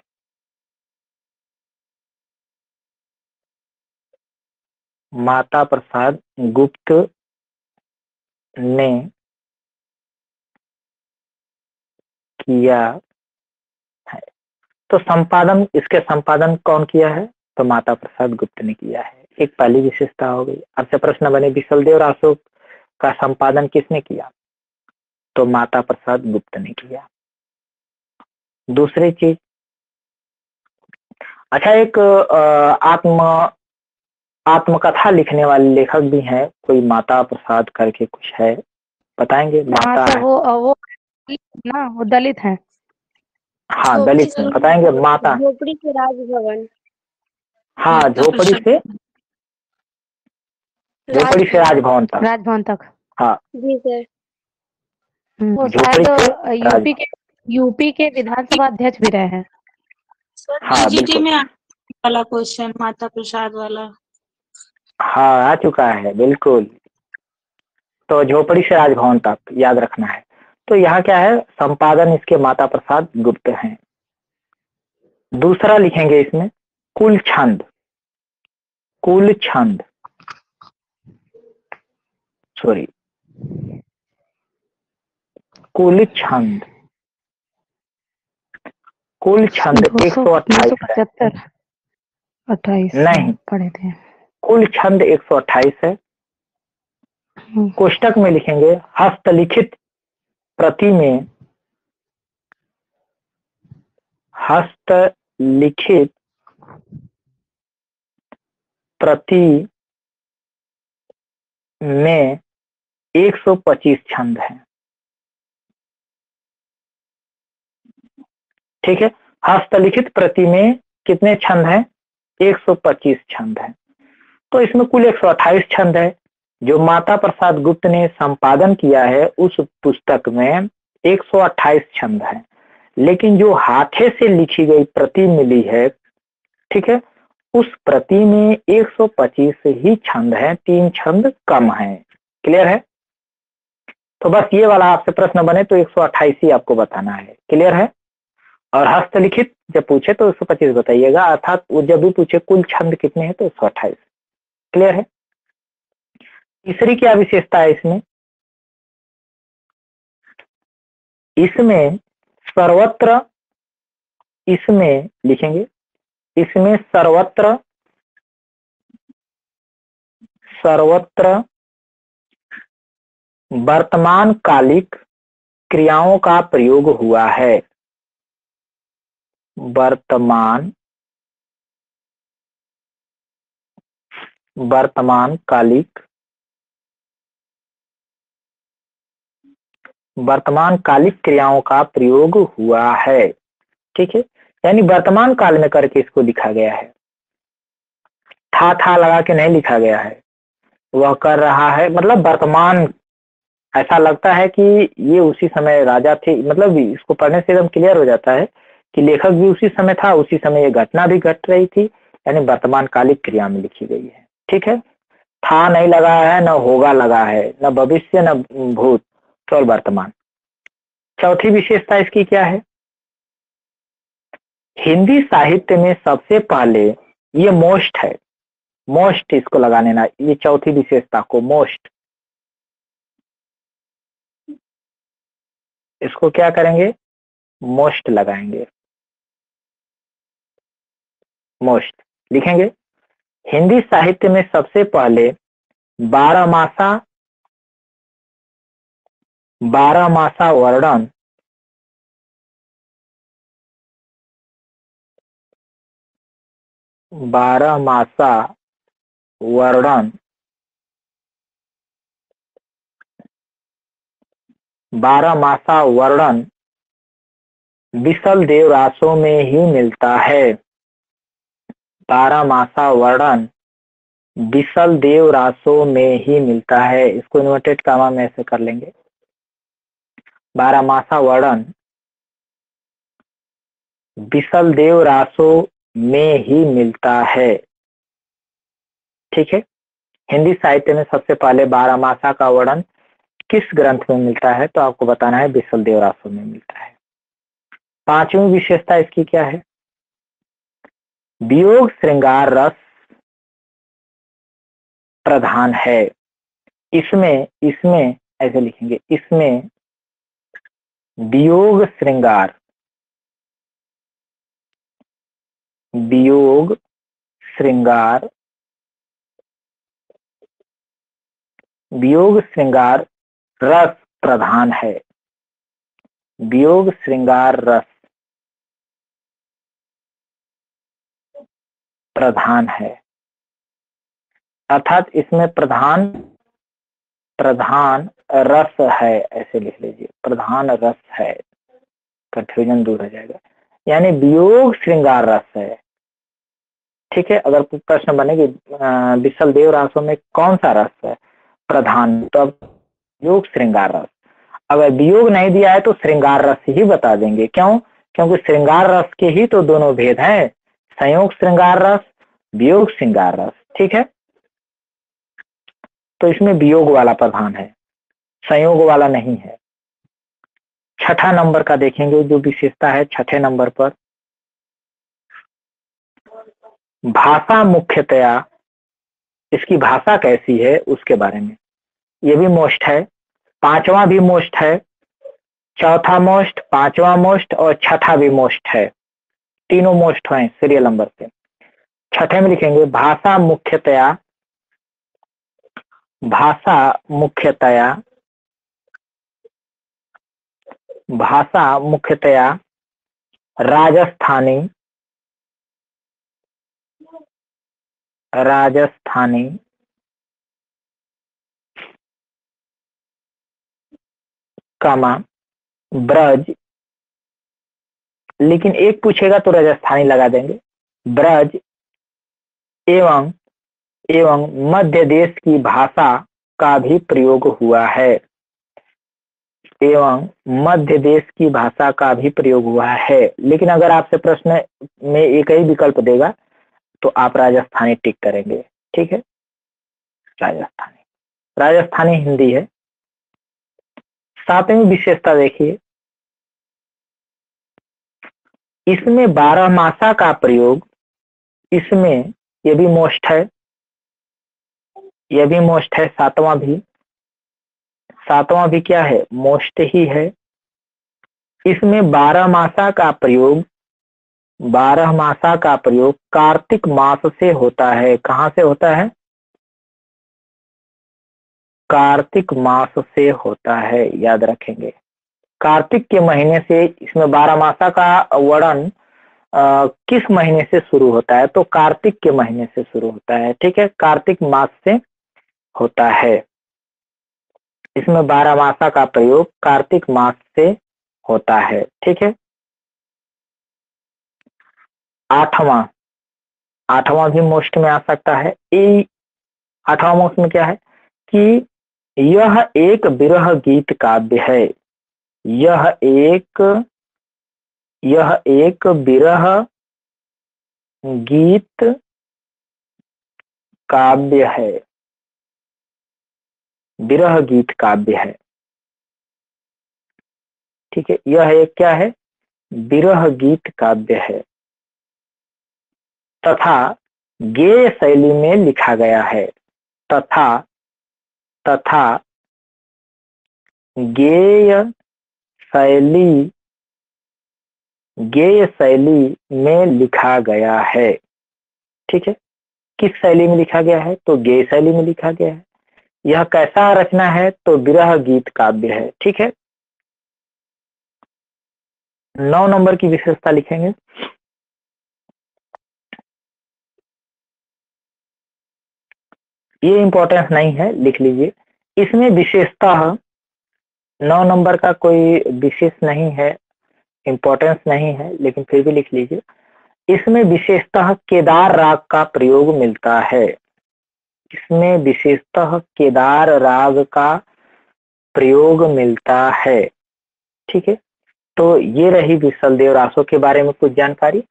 ने किया है। तो इसके संपादन कौन किया है, तो माता प्रसाद गुप्त ने किया है। एक पहली विशेषता हो गई। आपसे प्रश्न बने विशलदेव रासो का संपादन किसने किया, तो माता प्रसाद गुप्त ने किया। दूसरी चीज, अच्छा एक आत्मकथा लिखने वाले लेखक भी हैं, कोई माता प्रसाद करके कुछ है, बताएंगे। माता है, वो ना, वो दलित है। हाँ दलित हैं, बताएंगे माता। झोपड़ी के राजभवन। हाँ, झोपड़ी से राजभवन तक। हाँ, जी सर। वो झोपड़ी से शायद यूपी के विधानसभा अध्यक्ष भी रहे हैं। हाँ जीटी बिल्कुल, में वाला क्वेश्चन माता प्रसाद वाला। हाँ आ चुका है बिल्कुल। तो झोपड़ी से राजभवन तक याद रखना है। तो यहाँ क्या है, संपादन इसके माता प्रसाद गुप्त हैं। दूसरा लिखेंगे इसमें, कुल छंद सॉरी कुल छंद 128 है। 28 नहीं, पढ़े थे। कुल छंद 128 है। कोष्टक में लिखेंगे हस्तलिखित प्रति में 125 छंद हैं। ठीक है, हस्तलिखित प्रति में कितने छंद हैं, 125 छंद हैं। तो इसमें कुल 128 छंद है। जो माता प्रसाद गुप्त ने संपादन किया है उस पुस्तक में 128 छंद है, लेकिन जो हाथे से लिखी गई प्रति मिली है, ठीक है, उस प्रति में 125 ही छंद है, 3 छंद कम है। क्लियर है। तो बस ये वाला आपसे प्रश्न बने तो 128 ही आपको बताना है। क्लियर है। और हस्तलिखित जब पूछे तो 125 बताइएगा, अर्थात वो जब भी पूछे कुल छंद कितने हैं तो 128। क्लियर है। तीसरी क्या विशेषता है इसमें सर्वत्र, इसमें लिखेंगे, इसमें सर्वत्र वर्तमान कालिक क्रियाओं का प्रयोग हुआ है। वर्तमान कालिक क्रियाओं का प्रयोग हुआ है। ठीक है, यानी वर्तमान काल में करके इसको लिखा गया है। था लगा के नहीं लिखा गया है। वह कर रहा है मतलब वर्तमान, ऐसा लगता है कि ये उसी समय राजा थे, मतलब इसको पढ़ने से एकदम क्लियर हो जाता है कि लेखक भी उसी समय था, उसी समय ये घटना भी घट रही थी, यानी वर्तमान कालिक क्रिया में लिखी गई है। ठीक है, था नहीं लगा है, न होगा लगा है, न भविष्य न भूत, केवल वर्तमान। चौथी विशेषता इसकी क्या है, हिंदी साहित्य में सबसे पहले, ये मोस्ट है, मोस्ट इसको लगाने ना, ये चौथी विशेषता को मोस्ट, इसको क्या करेंगे, मोस्ट लगाएंगे। मोस्ट लिखेंगे, हिंदी साहित्य में सबसे पहले बारहमासा वर्णन बारहमासा वर्णन विसल देव रासों में ही मिलता है। बारहमासा वर्णन विसल देव रासों में ही मिलता है। इसको इन्वर्टेड कामा में ऐसे कर लेंगे। बारहमासा वर्णन विसल देव रासों में ही मिलता है। ठीक है। हिंदी साहित्य में सबसे पहले बारहमासा का वर्णन किस ग्रंथ में मिलता है? तो आपको बताना है विसल देव रासों में मिलता है। पांचवी विशेषता इसकी क्या है? वियोग श्रृंगार रस प्रधान है। इसमें इसमें ऐसे लिखेंगे, इसमें वियोग श्रृंगार, वियोग श्रृंगार, वियोग श्रृंगार रस प्रधान है। वियोग श्रृंगार रस प्रधान है, अर्थात इसमें प्रधान रस है, ऐसे लिख लीजिए, प्रधान रस है, कंफ्यूजन दूर हो जाएगा। यानी वियोग श्रृंगार रस है। ठीक है। अगर प्रश्न बने कि विसल देव रासों में कौन सा रस है प्रधान, तो अब वियोग श्रृंगार रस। अगर वियोग नहीं दिया है तो श्रृंगार रस ही बता देंगे। क्यों? क्योंकि श्रृंगार रस के ही तो दोनों भेद हैं, संयोग श्रृंगार रस, वियोग श्रृंगार रस। ठीक है। तो इसमें वियोग वाला प्रधान है, संयोग वाला नहीं है। छठा नंबर का देखेंगे जो विशेषता है छठे नंबर पर, भाषा मुख्यतया, इसकी भाषा कैसी है उसके बारे में। ये भी मोस्ट है, पांचवा भी मोस्ट है, चौथा मोस्ट, पांचवा मोस्ट और छठा भी मोस्ट है। तीनों मोस्ट हैं सीरियल नंबर से। छठे में लिखेंगे भाषा मुख्यतया, भाषा मुख्यतया, भाषा मुख्यतया राजस्थानी, राजस्थानी, कामा ब्रज, लेकिन एक पूछेगा तो राजस्थानी लगा देंगे, ब्रज एवं मध्य देश की भाषा का भी प्रयोग हुआ है। एवं मध्य देश की भाषा का भी प्रयोग हुआ है। लेकिन अगर आपसे प्रश्न में एक ही विकल्प देगा तो आप राजस्थानी टिक करेंगे। ठीक है। राजस्थानी, राजस्थानी हिंदी है। सातवीं विशेषता देखिए, इसमें बारहमासा का प्रयोग, इसमें ये भी मोस्ट है, ये भी मोस्ट है, सातवां भी क्या है? मोस्ट ही है। इसमें बारहमासा का प्रयोग, बारहमासा का प्रयोग कार्तिक मास से होता है। कहां से होता है? कार्तिक मास से होता है, याद रखेंगे। कार्तिक के महीने से इसमें बारहमासा का वर्णन किस महीने से शुरू होता है? तो कार्तिक के महीने से शुरू होता है। ठीक है। कार्तिक मास से होता है। इसमें बारहमासा का प्रयोग कार्तिक मास से होता है। ठीक है। आठवां भी मोस्ट में आ सकता है। आठवां मोस्ट में क्या है कि यह एक विरह गीत काव्य है। यह एक विरह गीत काव्य है, विरह गीत काव्य है। ठीक है। यह एक क्या है? विरह गीत काव्य है तथा गेय शैली में लिखा गया है। तथा गेय शैली में लिखा गया है। ठीक है। किस शैली में लिखा गया है? तो गेय शैली में लिखा गया है। यह कैसा रचना है? तो विरह गीत काव्य है। ठीक है। 9 नंबर की विशेषता लिखेंगे, ये इंपॉर्टेंस नहीं है, लिख लीजिए। इसमें विशेषतः 9 नंबर का कोई विशेष नहीं है, इम्पोर्टेंस नहीं है, लेकिन फिर भी लिख लीजिए। इसमें विशेषतः केदार राग का प्रयोग मिलता है। इसमें विशेषतः केदार राग का प्रयोग मिलता है। ठीक है, तो ये रही विसल देव रासों के बारे में कुछ जानकारी।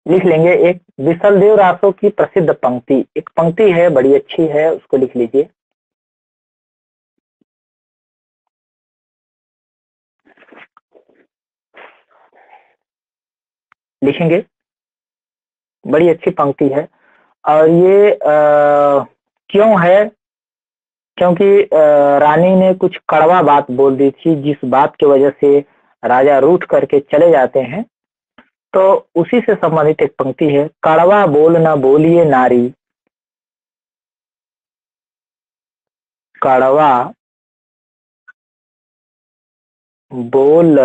लिख लेंगे एक विसल देव रासों की प्रसिद्ध पंक्ति, एक पंक्ति है बड़ी अच्छी है, उसको लिख लीजिए। लिखेंगे, बड़ी अच्छी पंक्ति है। और ये क्यों है? क्योंकि रानी ने कुछ कड़वा बात बोल दी थी, जिस बात की वजह से राजा रूठ करके चले जाते हैं। तो उसी से संबंधित एक पंक्ति है, कड़वा बोल न बोलिए नारी, कड़वा बोल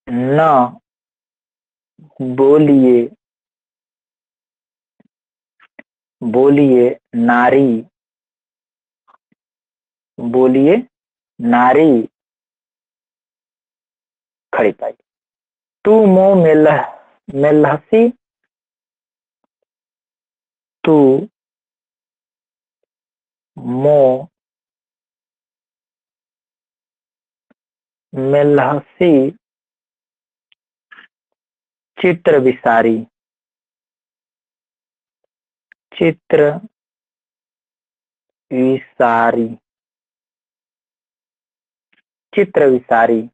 न बोलिए, बोलिए नारी, बोलिए नारी खड़ी पाई। तू मो मेलहसी, तू मो मेलहसी चित्र विसारी, चित्र विसारी, चित्र विसारी।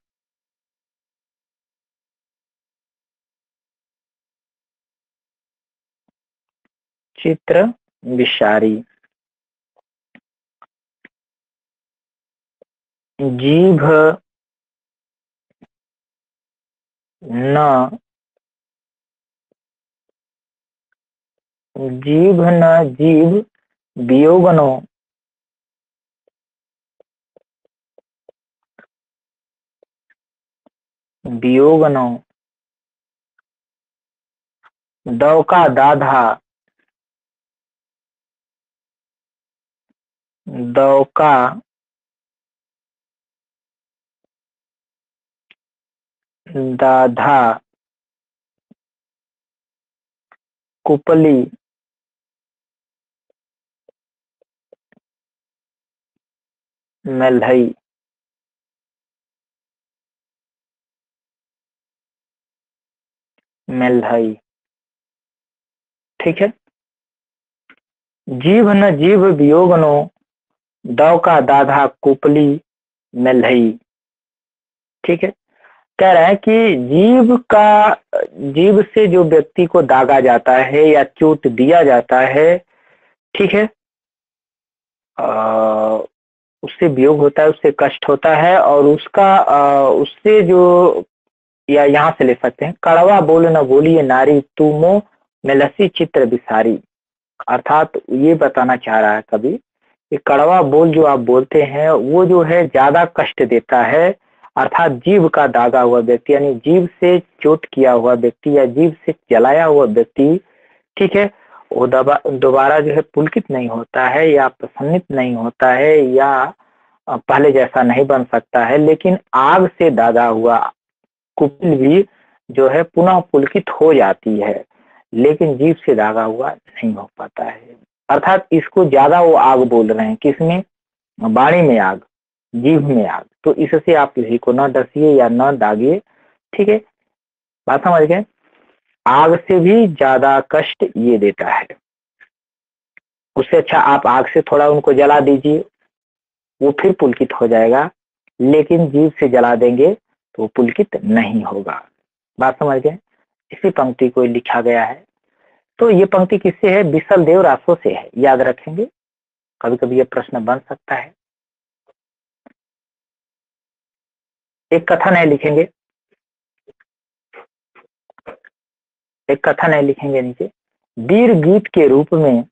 चित्र विसारी। जीभ न, जीभ न जीभ वियोगनो, वियोगनो दौका दाधा, दौका दाधा कुपली, मेलहई। मेलहई, ठीक है। जीभ न जीभ वियोगनो दौका दाधा कुपली मेलहई। ठीक है, कह रहा है कि जीभ से जो व्यक्ति को दागा जाता है या चोट दिया जाता है, ठीक है, उससे वियोग होता है, उससे कष्ट होता है, और उससे जो, या यहाँ से ले सकते हैं, कड़वा बोल न बोलिए नारी, तुमो मेलसी चित्र बिसारी। अर्थात ये बताना चाह रहा है कवि कि कड़वा बोल जो आप बोलते हैं वो जो है ज्यादा कष्ट देता है। अर्थात जीभ का दागा हुआ व्यक्ति, यानी जीभ से चोट किया हुआ व्यक्ति या जीभ से जलाया हुआ व्यक्ति, ठीक है, वो दोबारा जो है पुलकित नहीं होता है या प्रसन्नित नहीं होता है या पहले जैसा नहीं बन सकता है। लेकिन आग से दागा हुआ कुपिल भी जो है पुनः पुलकित हो जाती है, लेकिन जीभ से दागा हुआ नहीं हो पाता है। अर्थात इसको ज्यादा वो आग बोल रहे हैं, किसमें? वाणी में आग, जीभ में आग। तो इससे आप किसी को न डसिए या न दागिए। ठीक है, बात समझ गए? आग से भी ज्यादा कष्ट ये देता है। उससे अच्छा आप आग से थोड़ा उनको जला दीजिए, वो फिर पुलकित हो जाएगा, लेकिन जीभ से जला देंगे तो वो पुलकित नहीं होगा। बात समझ गए? इसी पंक्ति को लिखा गया है। तो ये पंक्ति किससे है? विसल देव रासो से है, याद रखेंगे, कभी कभी ये प्रश्न बन सकता है। एक कथन है, लिखेंगे, एक कथन है, लिखेंगे नीचे। वीर गीत के रूप में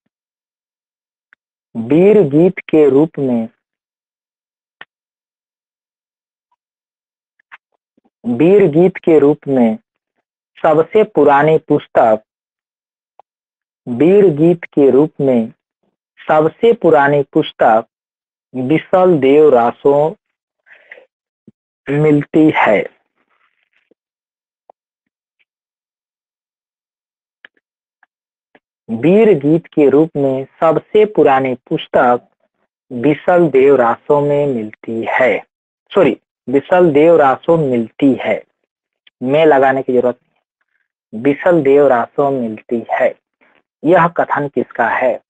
वीर गीत के रूप में वीर गीत के रूप में सबसे पुरानी पुस्तक वीर गीत के रूप में सबसे पुरानी पुस्तक विसल देव रासो मिलती है। वीर गीत के रूप में सबसे पुरानी पुस्तक विसल देव रासो में मिलती है। सॉरी, विसल देव रासो मिलती है, में लगाने की जरूरत नहीं, विसल देव रासो मिलती है। यह कथन किसका है?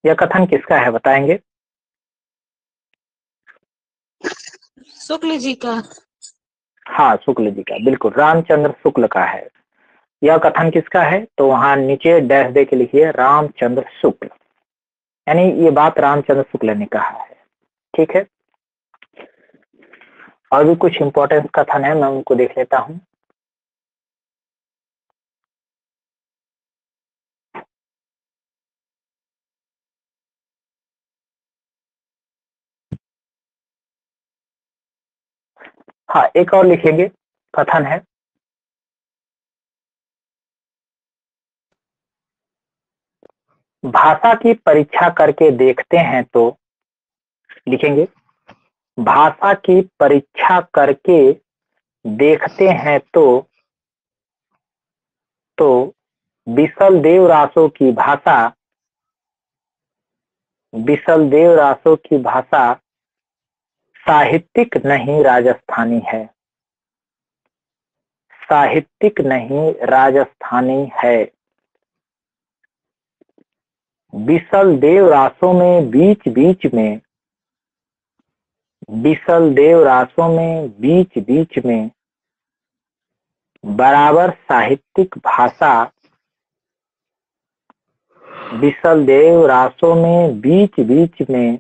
यह कथन किसका है बताएंगे? शुक्ल जी का। हाँ, शुक्ल जी का, बिल्कुल, रामचंद्र शुक्ल का है। यह कथन किसका है? तो वहां नीचे डैश दे के लिखिए रामचंद्र शुक्ल, यानी ये बात रामचंद्र शुक्ल ने कहा है। ठीक है, और भी कुछ इंपॉर्टेंट कथन है, मैं उनको देख लेता हूँ। हाँ, एक और लिखेंगे कथन है, भाषा की परीक्षा करके देखते हैं तो, लिखेंगे भाषा की परीक्षा करके देखते हैं तो विसल देव रासो की भाषा विसल देव रासो की भाषा साहित्यिक नहीं राजस्थानी है। साहित्यिक नहीं राजस्थानी है। विसल देव रासों में बीच बीच में विसल देव रासों में बीच बीच में बराबर साहित्यिक भाषा विसल देव रासों में बीच बीच में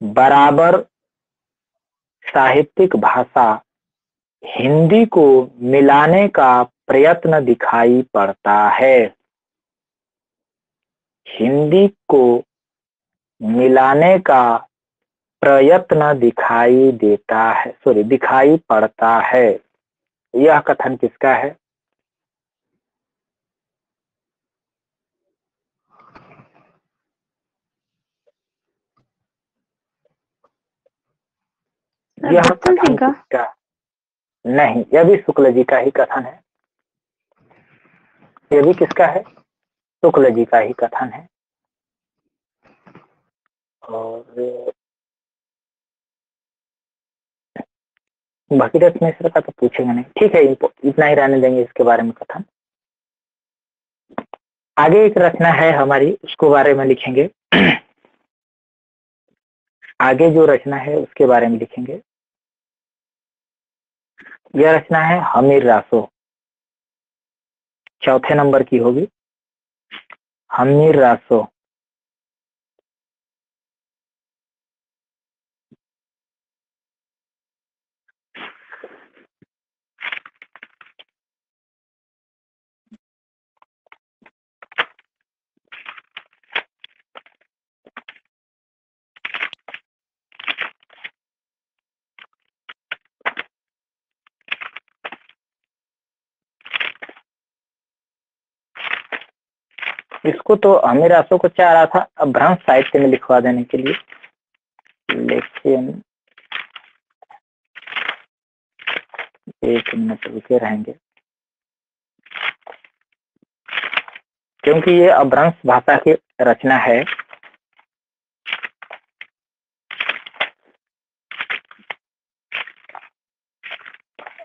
बराबर साहित्यिक भाषा हिंदी को मिलाने का प्रयत्न दिखाई पड़ता है। हिंदी को मिलाने का प्रयत्न दिखाई देता है, सॉरी, दिखाई पड़ता है। यह कथन किसका है? यह कथन किसका? नहीं, यह भी शुक्ल जी का ही कथन है। यह भी किसका है? शुक्ल जी का ही कथन है। और भगीरथ मिश्र का तो पूछेंगे नहीं, ठीक है, इतना ही रहने देंगे इसके बारे में कथन। आगे एक रचना है हमारी, उसको बारे में लिखेंगे। आगे जो रचना है उसके बारे में लिखेंगे। यह रचना है हमीर रासो, चौथे नंबर की होगी, हमीर रासो। इसको तो हमीर रासो को चाह रहा था अब भ्रंश साहित्य में लिखवा देने के लिए, लेकिन एक मिनट रुके रहेंगे, क्योंकि ये अभ्रंश भाषा की रचना है।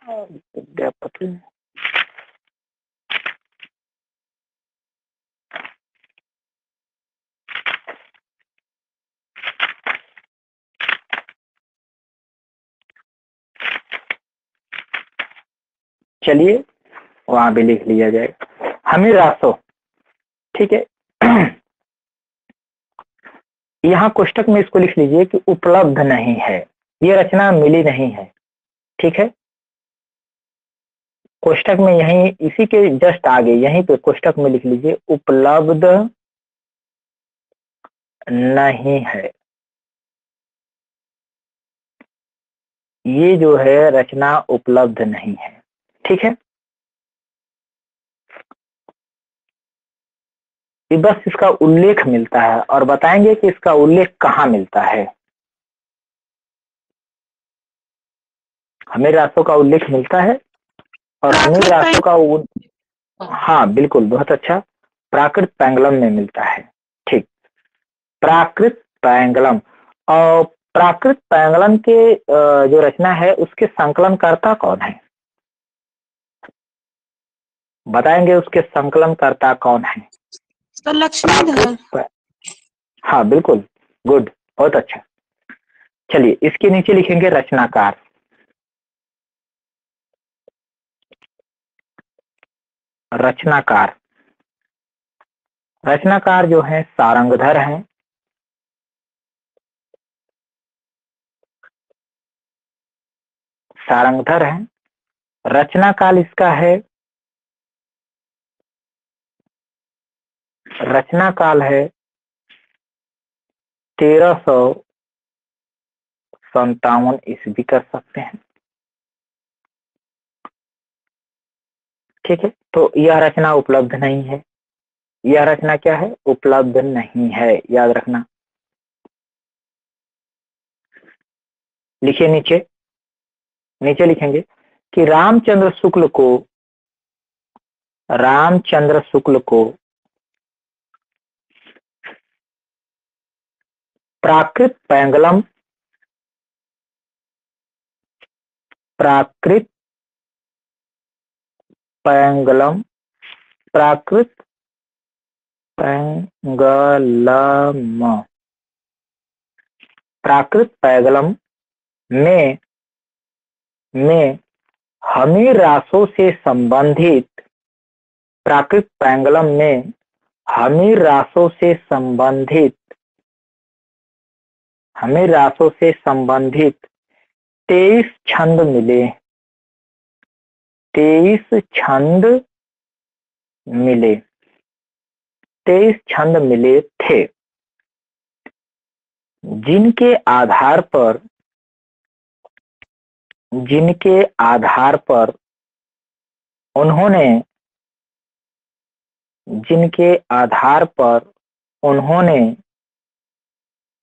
विद्यापति चलिए वहां भी लिख लिया जाए हमीर रासो। ठीक है, यहाँ कोष्टक में इसको लिख लीजिए कि उपलब्ध नहीं है। ये रचना मिली नहीं है, ठीक है। कोष्टक में यहीं इसी के जस्ट आगे यहीं पे कोष्टक में लिख लीजिए उपलब्ध नहीं है। ये जो है रचना उपलब्ध नहीं है, ठीक है। ये बस इसका उल्लेख मिलता है और बताएंगे कि इसका उल्लेख कहाँ मिलता है। हमें रासों का उल्लेख मिलता है और हमें रासों का हाँ बिल्कुल, बहुत अच्छा। प्राकृत पैंगलम में मिलता है, ठीक। प्राकृत पैंगलम और प्राकृत पैंगलम के जो रचना है उसके संकलनकर्ता कौन है, बताएंगे उसके संकलनकर्ता कौन है। तो लक्ष्मीधर। हाँ बिल्कुल, गुड, बहुत अच्छा। चलिए इसके नीचे लिखेंगे रचनाकार। रचनाकार, रचनाकार जो है सारंगधर हैं। सारंगधर हैं। रचना काल इसका है, रचना काल है 1357 ईस्वी कर सकते हैं, ठीक है। तो यह रचना उपलब्ध नहीं है। यह रचना क्या है, उपलब्ध नहीं है, याद रखना। लिखिए नीचे, नीचे लिखेंगे कि रामचंद्र शुक्ल को, रामचंद्र शुक्ल को प्राकृत पैंगलम, प्राकृत पैंगलम, प्राकृत पैंगलम, प्राकृत पैंगलम में हमीर रासों से संबंधित, प्राकृत पैंगलम में हमीर रासों से संबंधित, हमीर रासों से संबंधित 23 छंद मिले, 23 छंद मिले, 23 छंद मिले थे, जिनके आधार पर, जिनके आधार पर उन्होंने, जिनके आधार पर उन्होंने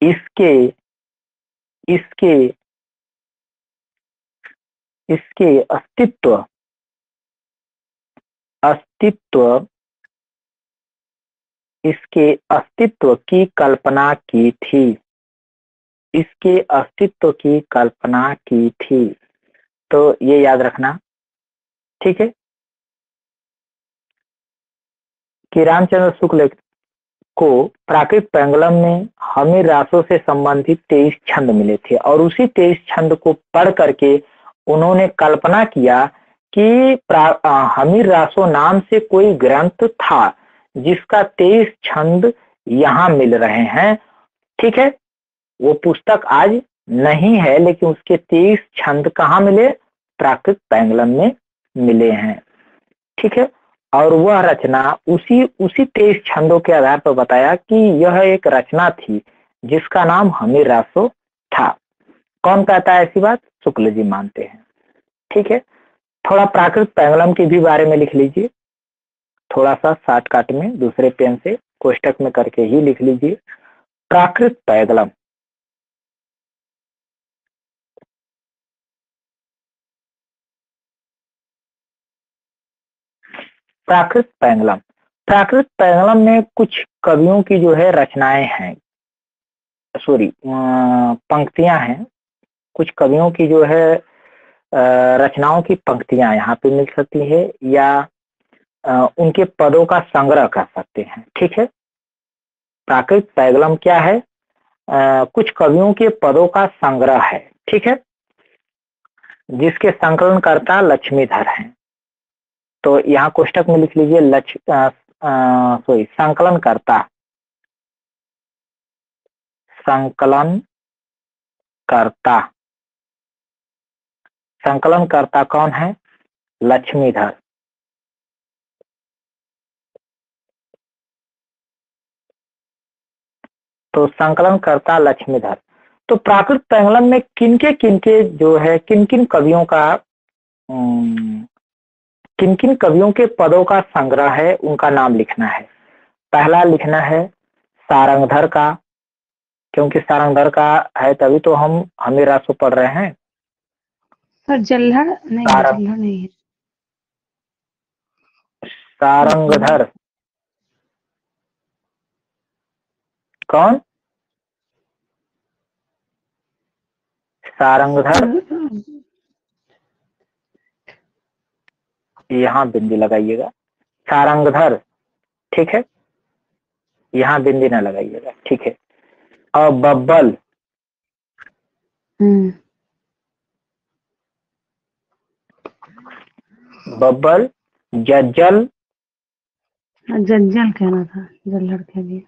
इसके इसके इसके अस्तित्व, अस्तित्व, इसके अस्तित्व की कल्पना की थी, इसके अस्तित्व की कल्पना की थी। तो ये याद रखना, ठीक है, कि रामचंद्र शुक्ल को प्राकृत पैंगलम में हमीर रासों से संबंधित 23 छंद मिले थे और उसी 23 छंद को पढ़ करके उन्होंने कल्पना किया कि हमीर रासो नाम से कोई ग्रंथ था जिसका 23 छंद यहाँ मिल रहे हैं, ठीक है। वो पुस्तक आज नहीं है लेकिन उसके 23 छंद कहाँ मिले, प्राकृत पैंगलम में मिले हैं, ठीक है। और वह रचना उसी 23 छंदों के आधार पर बताया कि यह एक रचना थी जिसका नाम हमीर रासो था। कौन कहता है ऐसी बात, शुक्ल जी मानते हैं, ठीक है। थोड़ा प्राकृत पैंगलम के भी बारे में लिख लीजिए, थोड़ा सा शॉर्टकट में दूसरे पेन से कोष्टक में करके ही लिख लीजिए। प्राकृत पैंगलम, प्राकृत पैंगलम, प्राकृत पैंगलम में कुछ कवियों की जो है रचनाएं हैं, सॉरी पंक्तियां हैं, कुछ कवियों की जो है रचनाओं की पंक्तियां यहाँ पे मिल सकती है या उनके पदों का संग्रह कर सकते हैं, ठीक है। प्राकृत पैंगलम क्या है, कुछ कवियों के पदों का संग्रह है, ठीक है, जिसके संकलनकर्ता लक्ष्मीधर हैं। तो यहाँ कोष्टक में लिख लीजिए सॉरी संकलनकर्ता, संकलन कर्ता, संकलनकर्ता कौन है? लक्ष्मीधर। तो संकलनकर्ता लक्ष्मीधर। तो प्राकृत पैंगलम में किनके जो है किन किन कवियों का किन किन कवियों के पदों का संग्रह है, उनका नाम लिखना है। पहला लिखना है सारंगधर का, क्योंकि सारंगधर का है तभी तो हम हमें रासो पढ़ रहे हैं। सर जल्हड़ नहीं है, जल्हड़ नहीं है। सारंगधर कौन? सारंगधर, यहाँ बिंदी लगाइएगा। सारंगधर, ठीक है, यहाँ बिंदी ना लगाइएगा, ठीक है। और बब्बल, बब्बल, जज्जल, जज्जल कहना था, जल्हड़ कह दिया।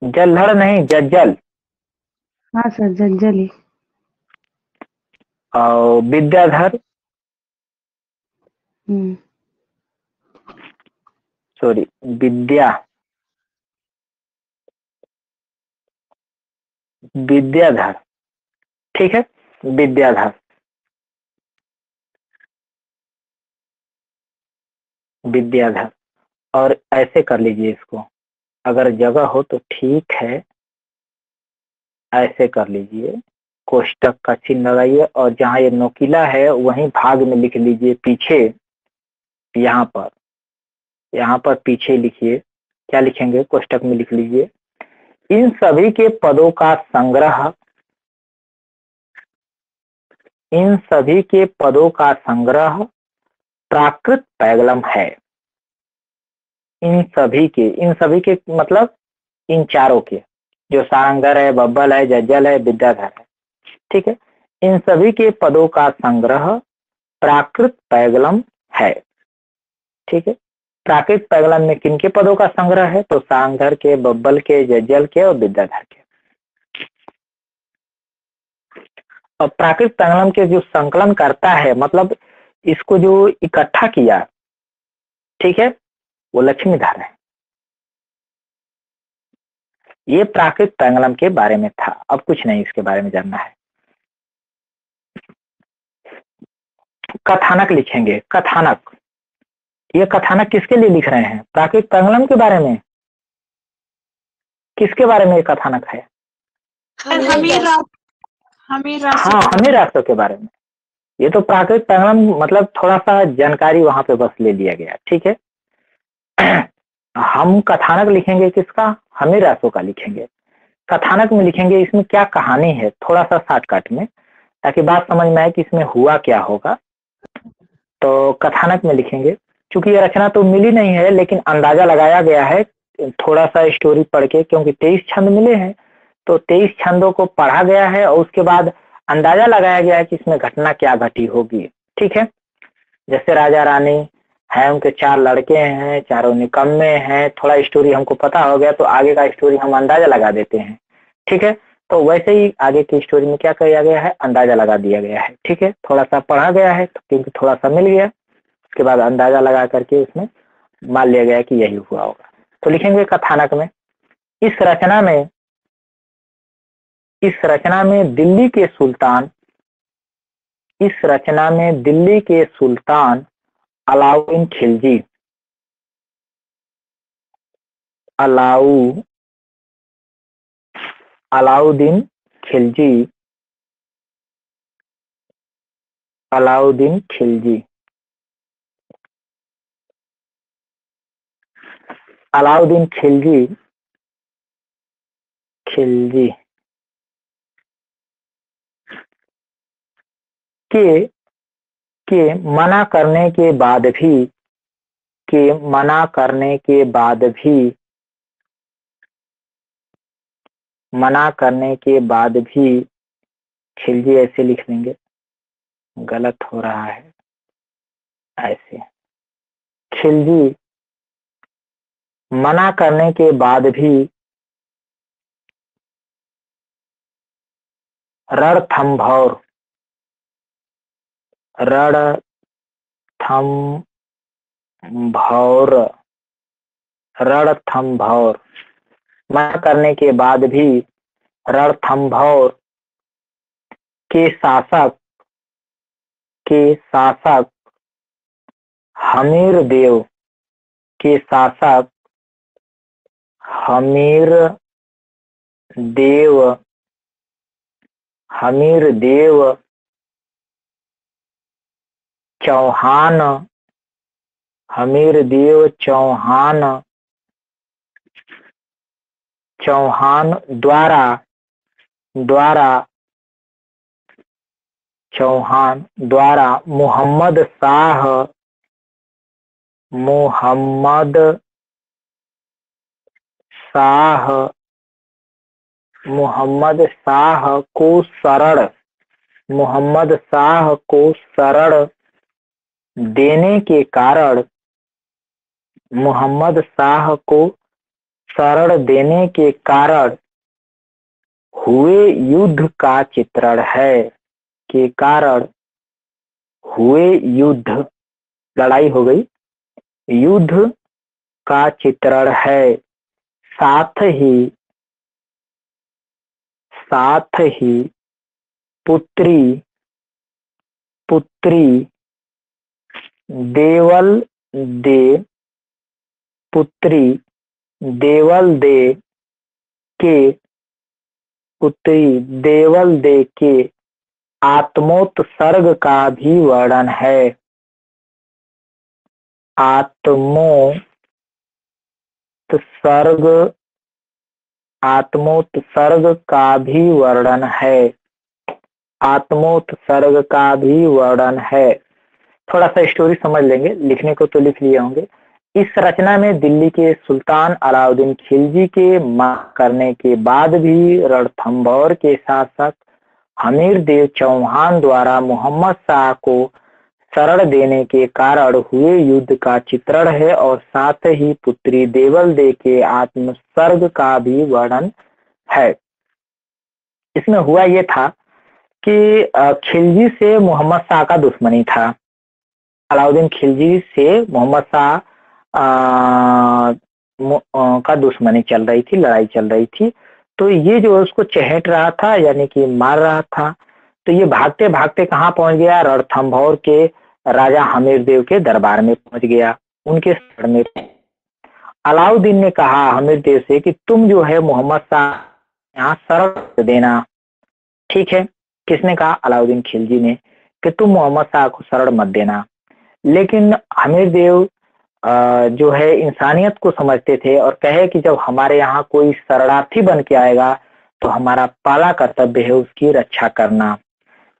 जल्हड़ नहीं, जज्जल। हाँ सर, जज्जल ही। और विद्याधर, सॉरी, विद्याधर, ठीक है, विद्याधर, विद्याधर। और ऐसे कर लीजिए इसको, अगर जगह हो तो ठीक है, ऐसे कर लीजिए, कोष्टक का चिन्ह लगाइए और जहां ये नोकीला है वहीं भाग में लिख लीजिए पीछे। यहाँ पर पीछे लिखिए, क्या लिखेंगे? कोष्टक में लिख लीजिए, इन सभी के पदों का संग्रह, इन सभी के पदों का संग्रह प्राकृत पैगलम है। इन सभी के मतलब इन चारों के, जो सारंगधर है, बब्बल है, जज्जल है, विद्याधर है, ठीक है, इन सभी के पदों का संग्रह प्राकृत पैगलम है, ठीक है। प्राकृत पैगलम में किनके पदों का संग्रह है? तो सारंगधर के, बब्बल के, जज्जल के और विद्याधर के। और प्राकृत पैगलम के जो संकलन करता है, मतलब इसको जो इकट्ठा किया, ठीक है, वो लक्ष्मीधर है। ये प्राकृत पैंगलम के बारे में था, अब कुछ नहीं इसके बारे में जानना है। कथानक लिखेंगे, कथानक। ये कथानक किसके लिए लिख रहे हैं? प्राकृत पैंगलम के बारे में। किसके बारे में ये कथानक है? हाँ, हमीर राष्ट्र के बारे में। ये तो प्राकृत पैंगलम मतलब थोड़ा सा जानकारी वहां पे बस ले लिया गया, ठीक है। हम कथानक लिखेंगे किसका? हमीर रासो का लिखेंगे। कथानक में लिखेंगे इसमें क्या कहानी है, थोड़ा सा शॉर्टकट में, ताकि बात समझ में आए कि इसमें हुआ क्या होगा। तो कथानक में लिखेंगे, क्योंकि ये रचना तो मिली नहीं है, लेकिन अंदाजा लगाया गया है थोड़ा सा स्टोरी पढ़ के, क्योंकि 23 छंद मिले हैं, तो 23 छंदों को पढ़ा गया है और उसके बाद अंदाजा लगाया गया है कि इसमें घटना क्या घटी होगी, ठीक है। जैसे राजा रानी है, उनके 4 लड़के हैं, चारों निकम्मे हैं, थोड़ा स्टोरी हमको पता हो गया तो आगे का स्टोरी हम अंदाजा लगा देते हैं, ठीक है। तो वैसे ही आगे की स्टोरी में क्या किया गया है? अंदाजा लगा दिया गया है, ठीक है। थोड़ा सा पढ़ा गया है तो क्योंकि थोड़ा सा मिल गया, उसके बाद अंदाजा लगा करके उसमें मान लिया गया कि यही हुआ होगा। तो लिखेंगे कथानक में, इस रचना में दिल्ली के सुल्तान, इस रचना में दिल्ली के सुल्तान अलाउद्दीन खिलजी, अलाउद्दीन खिलजी, अलाउद्दीन खिलजी, अलाउद्दीन खिलजी, खिलजी के मना करने के बाद भी, के मना करने के बाद भी, मना करने के बाद भी, खिलजी ऐसे लिख देंगे, गलत हो रहा है, ऐसे, खिलजी मना करने के बाद भी रणथंभौर, रणथंभौर, रणथंभौर मना करने के बाद भी रणथंभौर के शासक हमीरदेव के शासक हमीरदेव चौहान द्वारा मोहम्मद शाह को शरण देने के कारण हुए युद्ध का चित्रण है। लड़ाई हो गई, युद्ध का चित्रण है। साथ ही पुत्री देवल दे के आत्मोत्सर्ग का भी वर्णन है। आत्मोत्सर्ग का भी वर्णन है। थोड़ा सा स्टोरी समझ लेंगे, लिखने को तो लिख लिए होंगे। इस रचना में दिल्ली के सुल्तान अलाउद्दीन खिलजी के मना करने के बाद भी रणथंभौर के शासक हमीरदेव चौहान द्वारा मोहम्मद शाह को शरण देने के कारण हुए युद्ध का चित्रण है और साथ ही पुत्री देवल दे के आत्मोत्सर्ग का भी वर्णन है। इसमें हुआ ये था कि खिलजी से मोहम्मद शाह का दुश्मनी था। अलाउद्दीन खिलजी से मोहम्मद शाह का दुश्मनी चल रही थी, लड़ाई चल रही थी। तो ये जो उसको चहेट रहा था, यानी कि मार रहा था। तो ये भागते भागते कहाँ पहुंच गया? रणथंभौर के राजा हमीरदेव के दरबार में पहुंच गया, उनके शरण में। अलाउद्दीन ने कहा हमीरदेव से कि तुम जो है मोहम्मद शाह यहाँ शरण देना। ठीक है, किसने कहा? अलाउद्दीन खिलजी ने, कि तुम मोहम्मद शाह को शरण मत देना। लेकिन हमीरदेव जो है इंसानियत को समझते थे और कहे कि जब हमारे यहाँ कोई शरणार्थी बन के आएगा तो हमारा पहला कर्तव्य है उसकी रक्षा करना।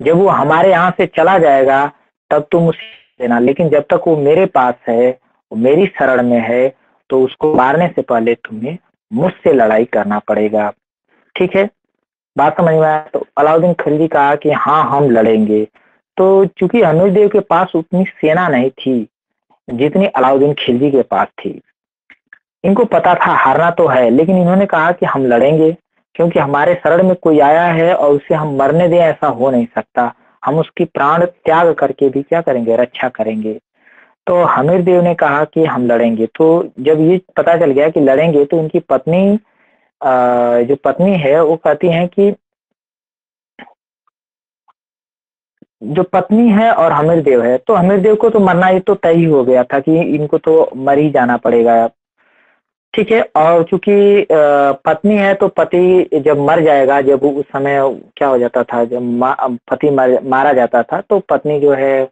जब वो हमारे यहाँ से चला जाएगा तब तुम उसे देना, लेकिन जब तक वो मेरे पास है, वो मेरी शरण में है, तो उसको मारने से पहले तुम्हें मुझसे लड़ाई करना पड़ेगा। ठीक है, बात समझ में आया? तो अलाउद्दीन खिलजी कहा कि हाँ हम लड़ेंगे। तो चूंकि हमीरदेव के पास उतनी सेना नहीं थी जितनी अलाउद्दीन खिलजी के पास थी, इनको पता था हारना तो है, लेकिन इन्होंने कहा कि हम लड़ेंगे क्योंकि हमारे शरण में कोई आया है और उसे हम मरने दें, ऐसा हो नहीं सकता। हम उसकी प्राण त्याग करके भी क्या करेंगे? रक्षा करेंगे। तो हमीरदेव ने कहा कि हम लड़ेंगे। तो जब ये पता चल गया कि लड़ेंगे, तो उनकी पत्नी जो पत्नी है वो कहती है कि जो पत्नी है और हमीरदेव है, तो हमीरदेव को तो मरना ये तो तय ही हो गया था कि इनको तो मर ही जाना पड़ेगा। ठीक है, और चूंकि पत्नी है तो पति जब मर जाएगा, जब उस समय क्या हो जाता था, जब पति मारा जाता था तो पत्नी जो है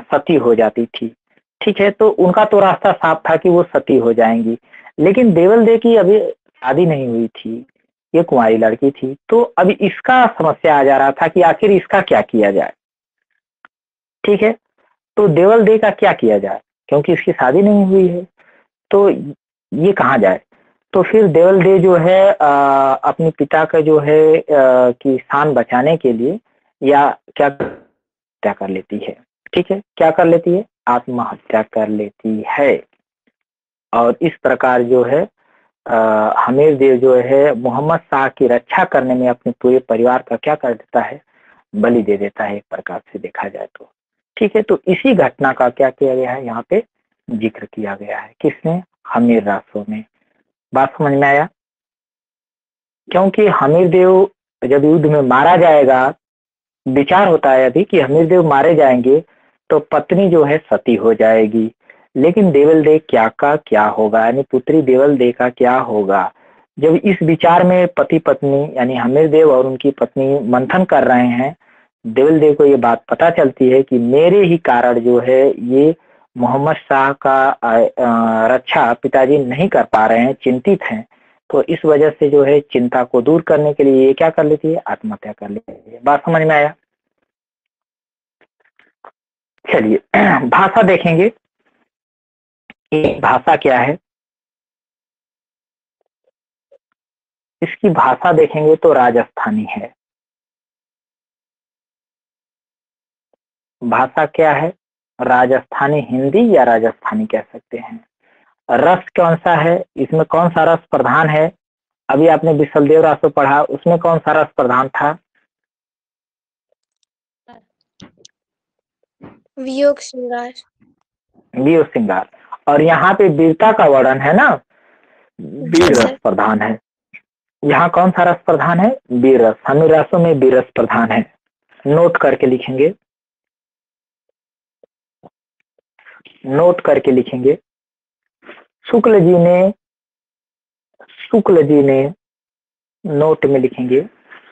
सती हो जाती थी। ठीक है, तो उनका तो रास्ता साफ था कि वो सती हो जाएंगी। लेकिन देवल दे की अभी शादी नहीं हुई थी, ये कुंवारी लड़की थी। तो अभी इसका समस्या आ जा रहा था कि आखिर इसका क्या किया जाए। ठीक है, तो देवल दे का क्या किया जाए, क्योंकि इसकी शादी नहीं हुई है, तो ये कहाँ जाए? तो फिर देवल दे जो है अपने पिता का जो है की शान बचाने के लिए या क्या कर लेती है। ठीक है, क्या कर लेती है? आत्महत्या कर लेती है। और इस प्रकार जो है हमीरदेव जो है मोहम्मद शाह की रक्षा करने में अपने पूरे परिवार का क्या कर देता है? बलि दे देता है, एक प्रकार से देखा जाए तो। ठीक है, तो इसी घटना का क्या किया गया है, यहाँ पे जिक्र किया गया है। किसने? हमीर रासो ने। बात समझ में आया? क्योंकि हमीर देव जब युद्ध में मारा जाएगा, विचार होता है अभी कि हमीर देव मारे जाएंगे तो पत्नी जो है सती हो जाएगी, लेकिन देवल देव क्या का क्या होगा, यानी पुत्री देवल देव का क्या होगा। जब इस विचार में पति पत्नी यानी हमीर देव और उनकी पत्नी मंथन कर रहे हैं, देवल देव को ये बात पता चलती है कि मेरे ही कारण जो है ये मोहम्मद शाह का रक्षा पिताजी नहीं कर पा रहे हैं, चिंतित हैं। तो इस वजह से जो है चिंता को दूर करने के लिए ये क्या कर लेती है, आत्महत्या कर लेती है। बात समझ में आया? चलिए भाषा देखेंगे, ये भाषा क्या है। इसकी भाषा देखेंगे तो राजस्थानी है। भाषा क्या है? राजस्थानी हिंदी या राजस्थानी कह सकते हैं। रस कौन सा है, इसमें कौन सा रस प्रधान है? अभी आपने विशलदेव रासो पढ़ा, उसमें कौन सा रस प्रधान था? वियोग श्रृंगार। वियोग श्रृंगार। और यहाँ पे वीरता का वर्णन है ना, वीर रस प्रधान है। यहाँ कौन सा रस प्रधान है? वीर रस। हमीर रासों में वीर रस प्रधान है। नोट करके लिखेंगे, नोट करके लिखेंगे। शुक्ल जी ने नोट में लिखेंगे,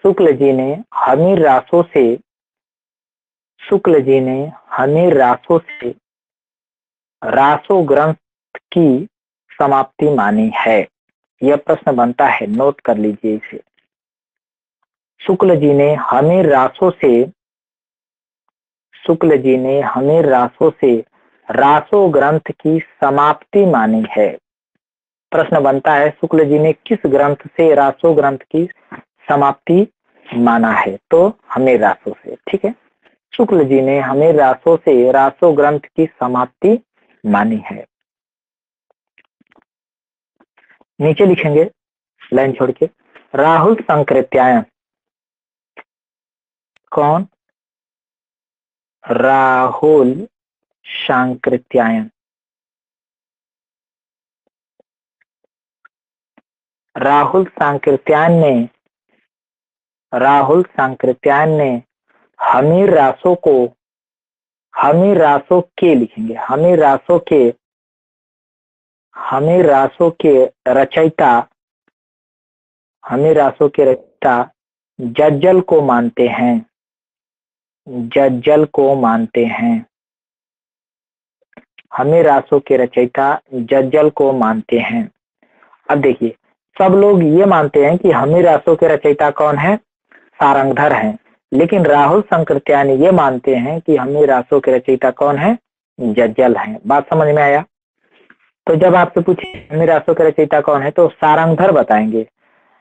शुक्ल जी ने हमीर रासों से, शुक्ल जी ने हमीर रासों से रासो ग्रंथ की समाप्ति मानी है। यह प्रश्न बनता है, नोट कर लीजिए इसे। शुक्ल जी ने हमीर रासों से, शुक्ल जी ने हमीर रासों से रासो ग्रंथ की समाप्ति मानी है। प्रश्न बनता है, शुक्ल जी ने किस ग्रंथ से रासो ग्रंथ की समाप्ति माना है? तो हमीर रासों से। ठीक है, शुक्ल जी ने हमीर रासों से रासो ग्रंथ की समाप्ति मानी है। नीचे लिखेंगे लाइन छोड़ के, राहुल संकृत्यायन। कौन? राहुल सांकृत्यायन। राहुल सांकृत्यायन ने हमीर रासों को, हमीर रासों के लिखेंगे, हमीर रासों के रचयिता, हमीर रासों के रचयिता जज्जल को मानते हैं, जज्जल को मानते हैं। हमीर रासों के रचयिता जज्जल को मानते हैं। अब देखिए, सब लोग ये मानते हैं कि हमीर रासों के रचयिता कौन है? सारंगधर हैं, लेकिन राहुल संकृत्यायन ये मानते हैं कि हमीर रासों के रचयिता कौन है? जज्जल हैं। बात समझ में आया? तो जब आपसे पूछे हमीर रासों के रचयिता कौन है, तो सारंगधर बताएंगे।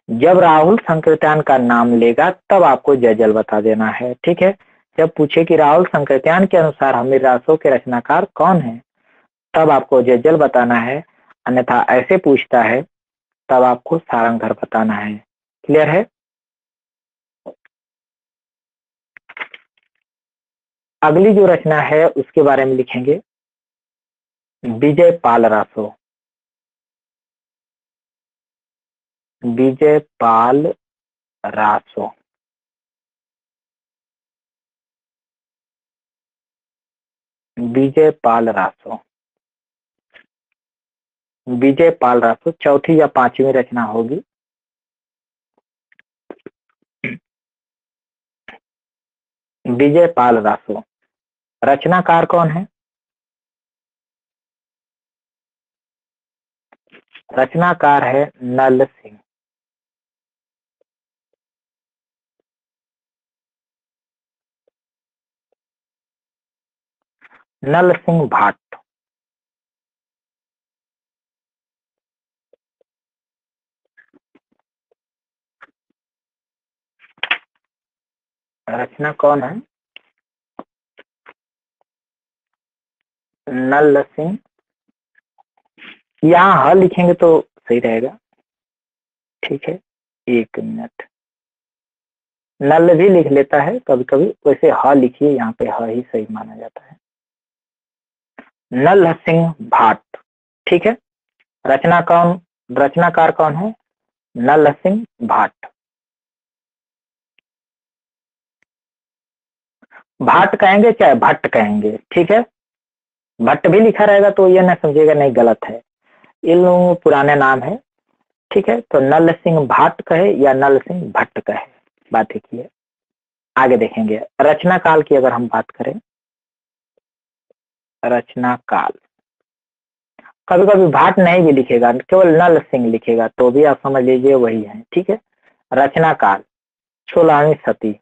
जब राहुल संकृत्यायन का नाम लेगा तब आपको जज्जल बता देना है। ठीक है, जब पूछे कि राहुल संकृत्यायन के अनुसार हमीर रासों के रचनाकार कौन है, तब आपको जज्जल बताना है। अन्यथा ऐसे पूछता है तब आपको सारंगधर बताना है। क्लियर है? अगली जो रचना है उसके बारे में लिखेंगे, विजय पाल रासो। विजय पाल रासो। विजय पाल रासो, विजय पाल रासो चौथी या पांचवी रचना होगी। विजय पाल रासो। रचनाकार कौन है? रचनाकार है नल सिंह। नल सिंह भाट। रचना कौन है? नल सिंह। यहाँ ह लिखेंगे तो सही रहेगा। ठीक है, एक मिनट। नल भी लिख लेता है कभी कभी, वैसे ह लिखिए, यहाँ पे ह ही सही माना जाता है। नल सिंह भाट, ठीक है। रचनाकार कौन है? नल सिंह भाट। भाट कहेंगे चाहे भट्ट कहेंगे, ठीक है। भट्ट भी लिखा रहेगा तो ये ना समझिएगा नहीं गलत है, इन लोगों के पुराने नाम है, ठीक है। तो नल सिंह भाट कहे या नल सिंह भट्ट कहे, बात एक ही है। आगे देखेंगे रचना काल की अगर हम बात करें, रचना काल कभी कभी भाट नहीं भी लिखेगा, केवल नल सिंह लिखेगा तो भी आप समझ लीजिए वही है, ठीक है। रचना काल 16वीं सदी,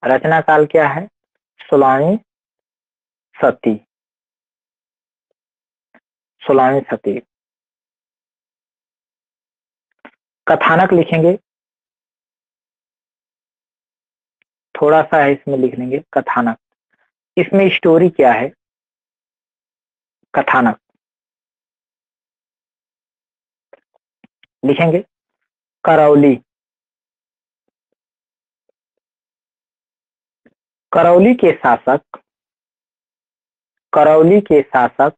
रचना काल क्या है? 16वीं सदी, 16वीं सदी। कथानक लिखेंगे, थोड़ा सा है इसमें लिख लेंगे कथानक। इसमें स्टोरी क्या है? कथानक लिखेंगे करौली, करौली के शासक, करौली के शासक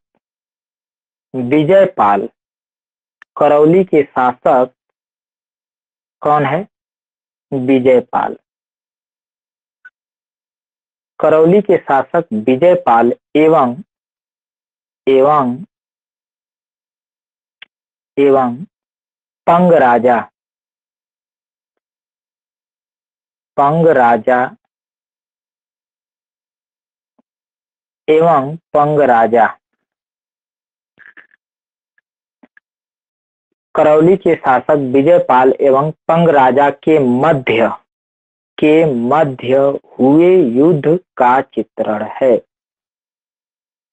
विजयपाल, करौली के शासक कौन है? विजयपाल। करौली के शासक विजयपाल एवं एवं एवं पंग राजा, पंग राजा एवं पंग राजा, करौली के शासक विजयपाल एवं पंग राजा के मध्य हुए युद्ध का चित्रण है,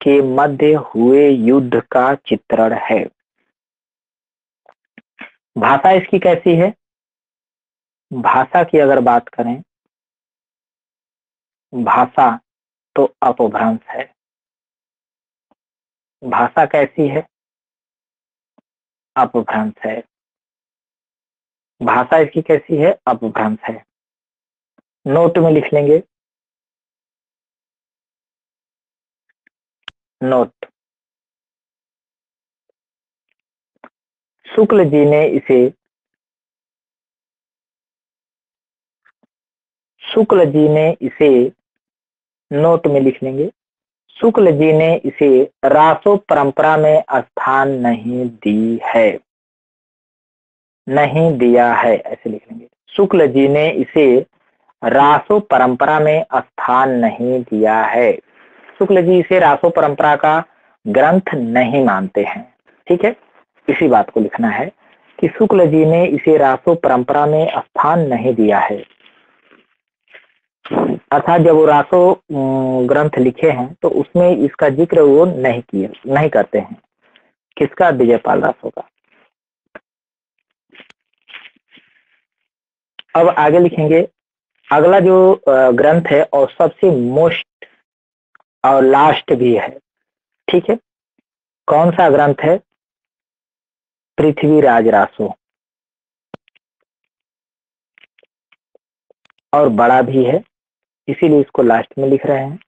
के मध्य हुए युद्ध का चित्रण है। भाषा इसकी कैसी है? भाषा की अगर बात करें, भाषा तो अपभ्रंश है। भाषा कैसी है? अपभ्रंश है। भाषा इसकी कैसी है? अपभ्रंश है। नोट में लिख लेंगे, नोट। शुक्ल जी ने इसे, शुक्ल जी ने इसे, नोट में लिख लेंगे, शुक्ल जी ने इसे रासो परंपरा में स्थान नहीं दी है, नहीं दिया है, ऐसे लिख लेंगे। शुक्ल जी ने इसे रासो परंपरा में स्थान नहीं दिया है। शुक्ल जी इसे रासो परंपरा का ग्रंथ नहीं मानते हैं, ठीक है। इसी बात को लिखना है कि शुक्ल जी ने इसे रासो परंपरा में स्थान नहीं दिया है, अर्थात जब वो रासो ग्रंथ लिखे हैं तो उसमें इसका जिक्र वो नहीं किए, नहीं करते हैं। किसका? विजयपाल रासो का। अब आगे लिखेंगे, अगला जो ग्रंथ है और सबसे मोस्ट और लास्ट भी है, ठीक है। कौन सा ग्रंथ है? पृथ्वीराज रासो, और बड़ा भी है, इसीलिए इसको लास्ट में लिख रहे हैं।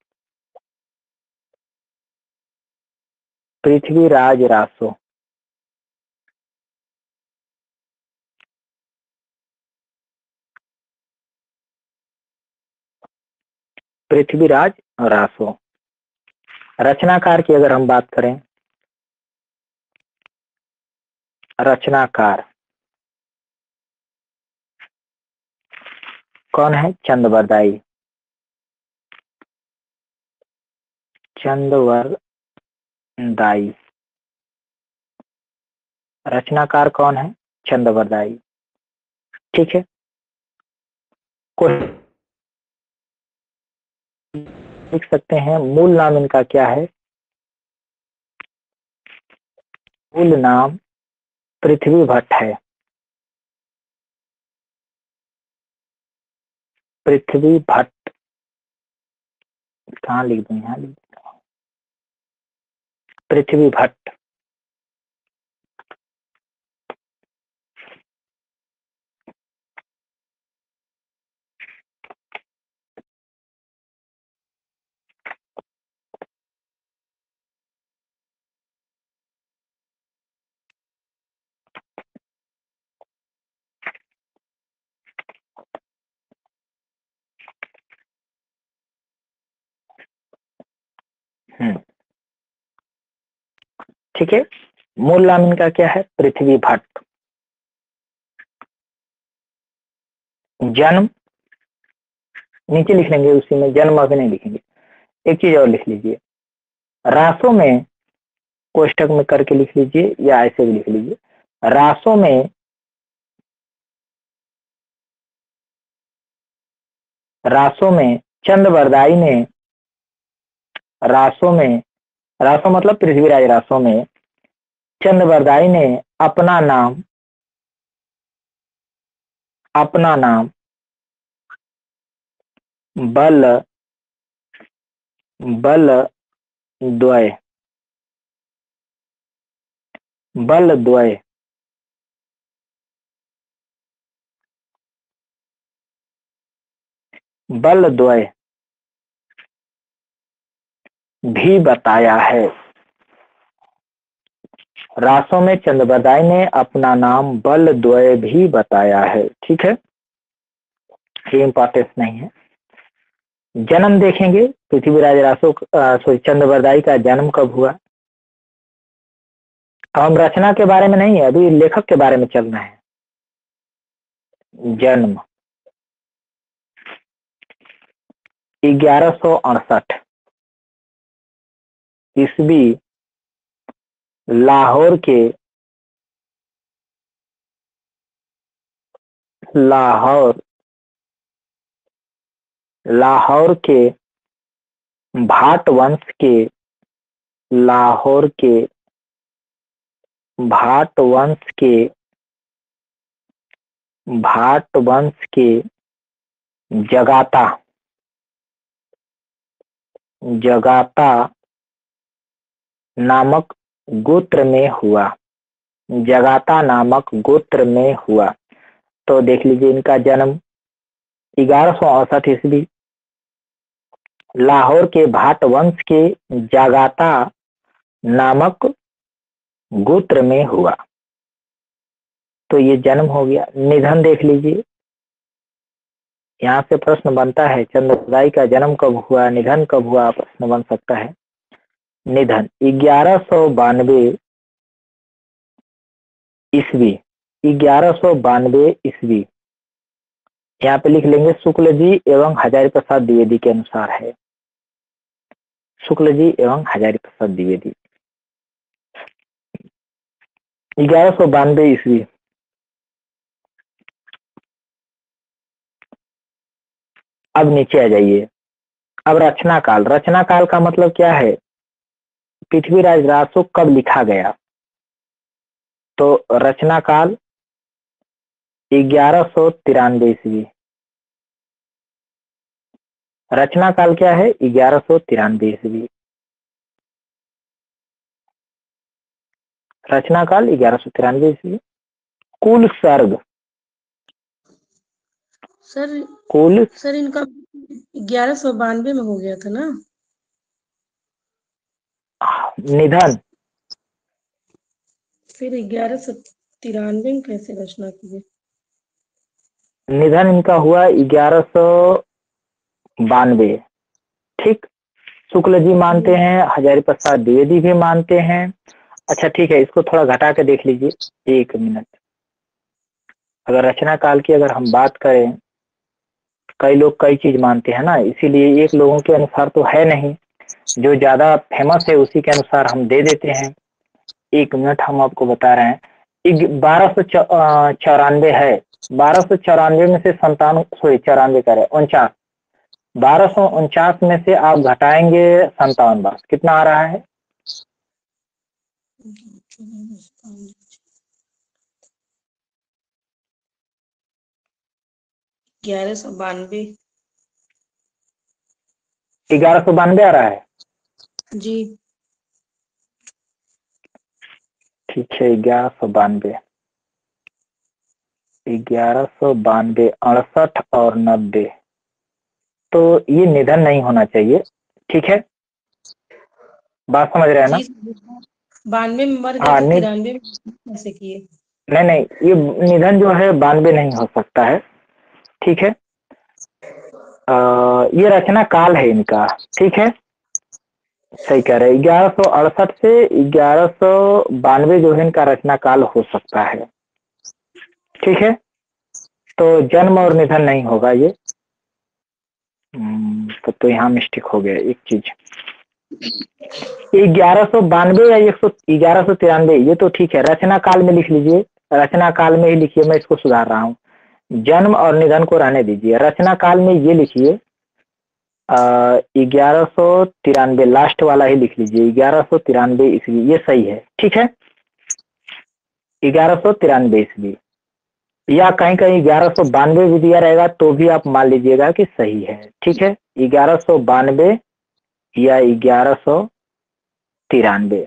पृथ्वीराज रासो, पृथ्वीराज रासो। रचनाकार की अगर हम बात करें, रचनाकार कौन है? चंदवरदाई, चंदवरदाई। रचनाकार कौन है? चंदवरदाई, ठीक है। कोई लिख सकते हैं मूल नाम इनका क्या है? मूल नाम पृथ्वी भट्ट है, पृथ्वी भट्ट। कहाँ लिख दूं? यहाँ लिख दूं, पृथ्वी भट्ट। ठीक है। मूल नाम इनका क्या है? पृथ्वी भट्ट। जन्म नीचे लिख लेंगे, उसी में जन्म अभी नहीं लिखेंगे। एक चीज और लिख लीजिए, रासों में कोष्टक में करके लिख लीजिए या ऐसे भी लिख लीजिए। रासों में चंद्रवरदाई ने, रासों मतलब पृथ्वीराज रासों में चंद्रवरदाई ने अपना नाम बल द्वय भी बताया है। रासों में चंद्रवरदाई ने अपना नाम बल द्वय भी बताया है। ठीक है, ये इंपॉर्टेंस नहीं है। जन्म देखेंगे, पृथ्वीराज रासो चंद्रवरदाई का जन्म कब हुआ। हम रचना के बारे में नहीं है, अभी लेखक के बारे में चलना है। जन्म 1168 ईस्वी लाहौर के भाट वंश के जगाता नामक गोत्र में हुआ। तो देख लीजिए, इनका जन्म 1168 ईस्वी लाहौर के भाट वंश के जगाता नामक गोत्र में हुआ। तो ये जन्म हो गया। निधन देख लीजिए, यहाँ से प्रश्न बनता है चंद्रवरदाई का जन्म कब हुआ, निधन कब हुआ, प्रश्न बन सकता है। निधन 1192 ईस्वी, यहाँ पे लिख लेंगे शुक्ल जी एवं हजारी प्रसाद द्विवेदी के अनुसार है। शुक्ल जी एवं हजारी प्रसाद द्विवेदी 1192 ईस्वी। अब नीचे आ जाइए। अब रचना काल का मतलब क्या है? पृथ्वीराज रासो कब लिखा गया? तो रचना काल 1193 ईस्वी। रचना काल क्या है? 1193 ईस्वी। रचना काल 1193 ईस्वी। कुल सर्ग सर इनका 1192 में हो गया था ना। निधन फिर 1193 में कैसे रचना की? निधन इनका हुआ 1192। ठीक, शुक्ल जी मानते हैं, हजारी प्रसाद द्विवेदी भी मानते हैं। अच्छा ठीक है, इसको थोड़ा घटा के देख लीजिए, 1 मिनट। अगर रचना काल की अगर हम बात करें, कई लोग कई चीज मानते हैं ना, इसीलिए एक लोगों के अनुसार तो है नहीं, जो ज्यादा फेमस है उसी के अनुसार हम दे देते हैं। 1 मिनट, हम आपको बता रहे हैं। 1294 है। 1294 में से 94 करे 49, 1249 में से आप घटाएंगे 57, कितना आ रहा है? 1192 आ रहा है जी। ठीक है, 1192, 68 और 90, तो ये निधन नहीं होना चाहिए। ठीक है, बात समझ रहे हैं ना? 92 में मर गए तो 93 में कैसे किए? नहीं, ये निधन जो है 92 नहीं हो सकता है। ठीक है, ये रचना काल है इनका। ठीक है, सही कह रहे हैं। 1168 से 1192 जो है इनका रचना काल हो सकता है। ठीक है, तो जन्म और निधन नहीं होगा ये। तो यहाँ मिस्टेक हो गया एक चीज। 1192 या 1193 ये तो ठीक है, रचना काल में लिख लीजिए, रचना काल में ही लिखिए, मैं इसको सुधार रहा हूँ। जन्म और निधन को रहने दीजिए, रचना काल में ये लिखिए 1193, लास्ट वाला ही लिख लीजिए, 1193 ईस्वी, ये सही है। ठीक है, 1193 ईस्वी, या कहीं कहीं 1192 भी दिया रहेगा तो भी आप मान लीजिएगा कि सही है। ठीक है, 1192 या 1193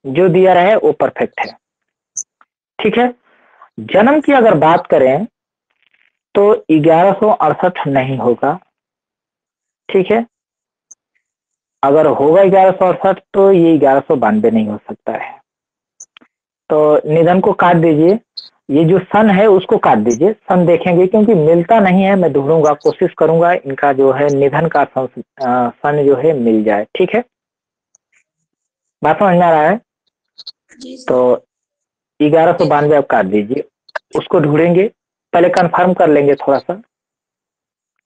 जो दिया रहे वो परफेक्ट है। ठीक है, जन्म की अगर बात करें तो 1168 नहीं होगा। ठीक है, अगर होगा 1168 तो ये 1192 नहीं हो सकता है। तो निधन को काट दीजिए, ये जो सन है उसको काट दीजिए, सन देखेंगे क्योंकि मिलता नहीं है, मैं ढूंढूंगा, कोशिश करूंगा इनका जो है निधन का सन जो है मिल जाए। ठीक है, बात समझ में आ रहा है? तो 1192 आप काट दीजिए, उसको ढूंढेंगे, पहले कंफर्म कर लेंगे थोड़ा सा,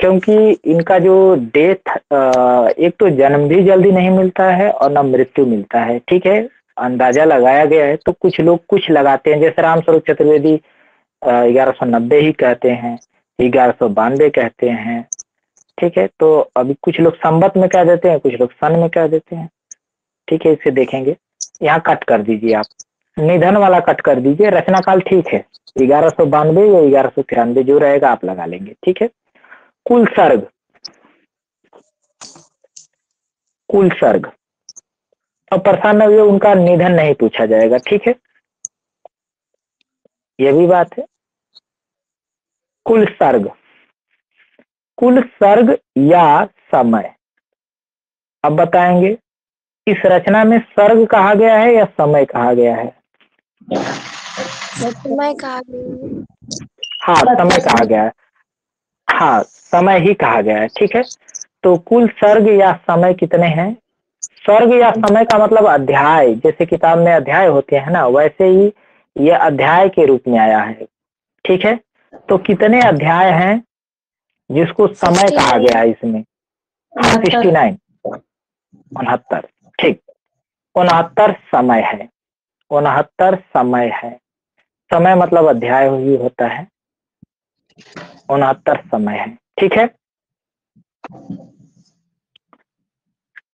क्योंकि इनका जो डेथ एक तो जन्म भी जल्दी नहीं मिलता है और न मृत्यु मिलता है। ठीक है, अंदाजा लगाया गया है, तो कुछ लोग कुछ लगाते हैं, जैसे रामस्वरूप चतुर्वेदी 1190 ही कहते हैं, 1192 कहते हैं। ठीक है, तो अभी कुछ लोग संवत में कह देते हैं, कुछ लोग सन में कह देते हैं। ठीक है, इसे देखेंगे। यहाँ कट कर दीजिए, आप निधन वाला कट कर दीजिए, रचना काल ठीक है, 1192 या 1193 जो रहेगा आप लगा लेंगे। ठीक है, कुल सर्ग, कुल सर्ग, और परेशान न हुए, उनका निधन नहीं पूछा जाएगा। ठीक है, यह भी बात है। कुल सर्ग, कुल सर्ग या समय, अब बताएंगे इस रचना में सर्ग कहा गया है या समय कहा गया है? समय कहा गया। हाँ, समय कहा गया है। हाँ, समय ही कहा गया है। ठीक है, तो कुल सर्ग या समय कितने हैं? सर्ग या समय का मतलब अध्याय, जैसे किताब में अध्याय होते हैं ना, वैसे ही ये अध्याय के रूप में आया है। ठीक है, तो कितने अध्याय हैं जिसको समय कहा गया है इसमें? 69, 69। ठीक, 69 समय है, 69 समय है, समय मतलब अध्याय ही होता है, 69 समय है। ठीक है,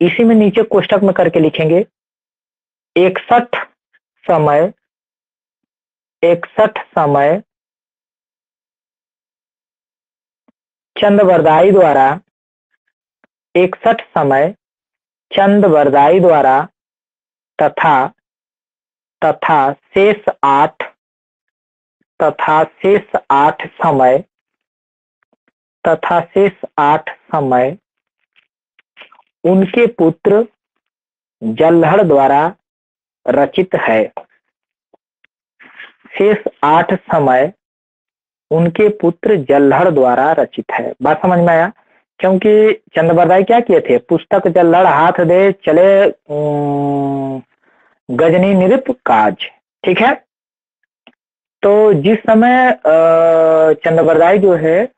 इसी में नीचे कोष्टक में करके लिखेंगे 61 समय, 61 समय चंद द्वारा, 61 समय चंद द्वारा, तथा तथा शेष 8, तथा शेष 8 समय, तथा शेष 8 समय उनके पुत्र जल्हड़ द्वारा रचित है। शेष 8 समय उनके पुत्र जल्हड़ द्वारा रचित है। बात समझ में आया? क्योंकि चंद्रबरदाई क्या किए थे, पुस्तक जल्हड़ हाथ दे चले गजनी नृप काज। ठीक है, तो जिस समय चंद्रबरदाई जो है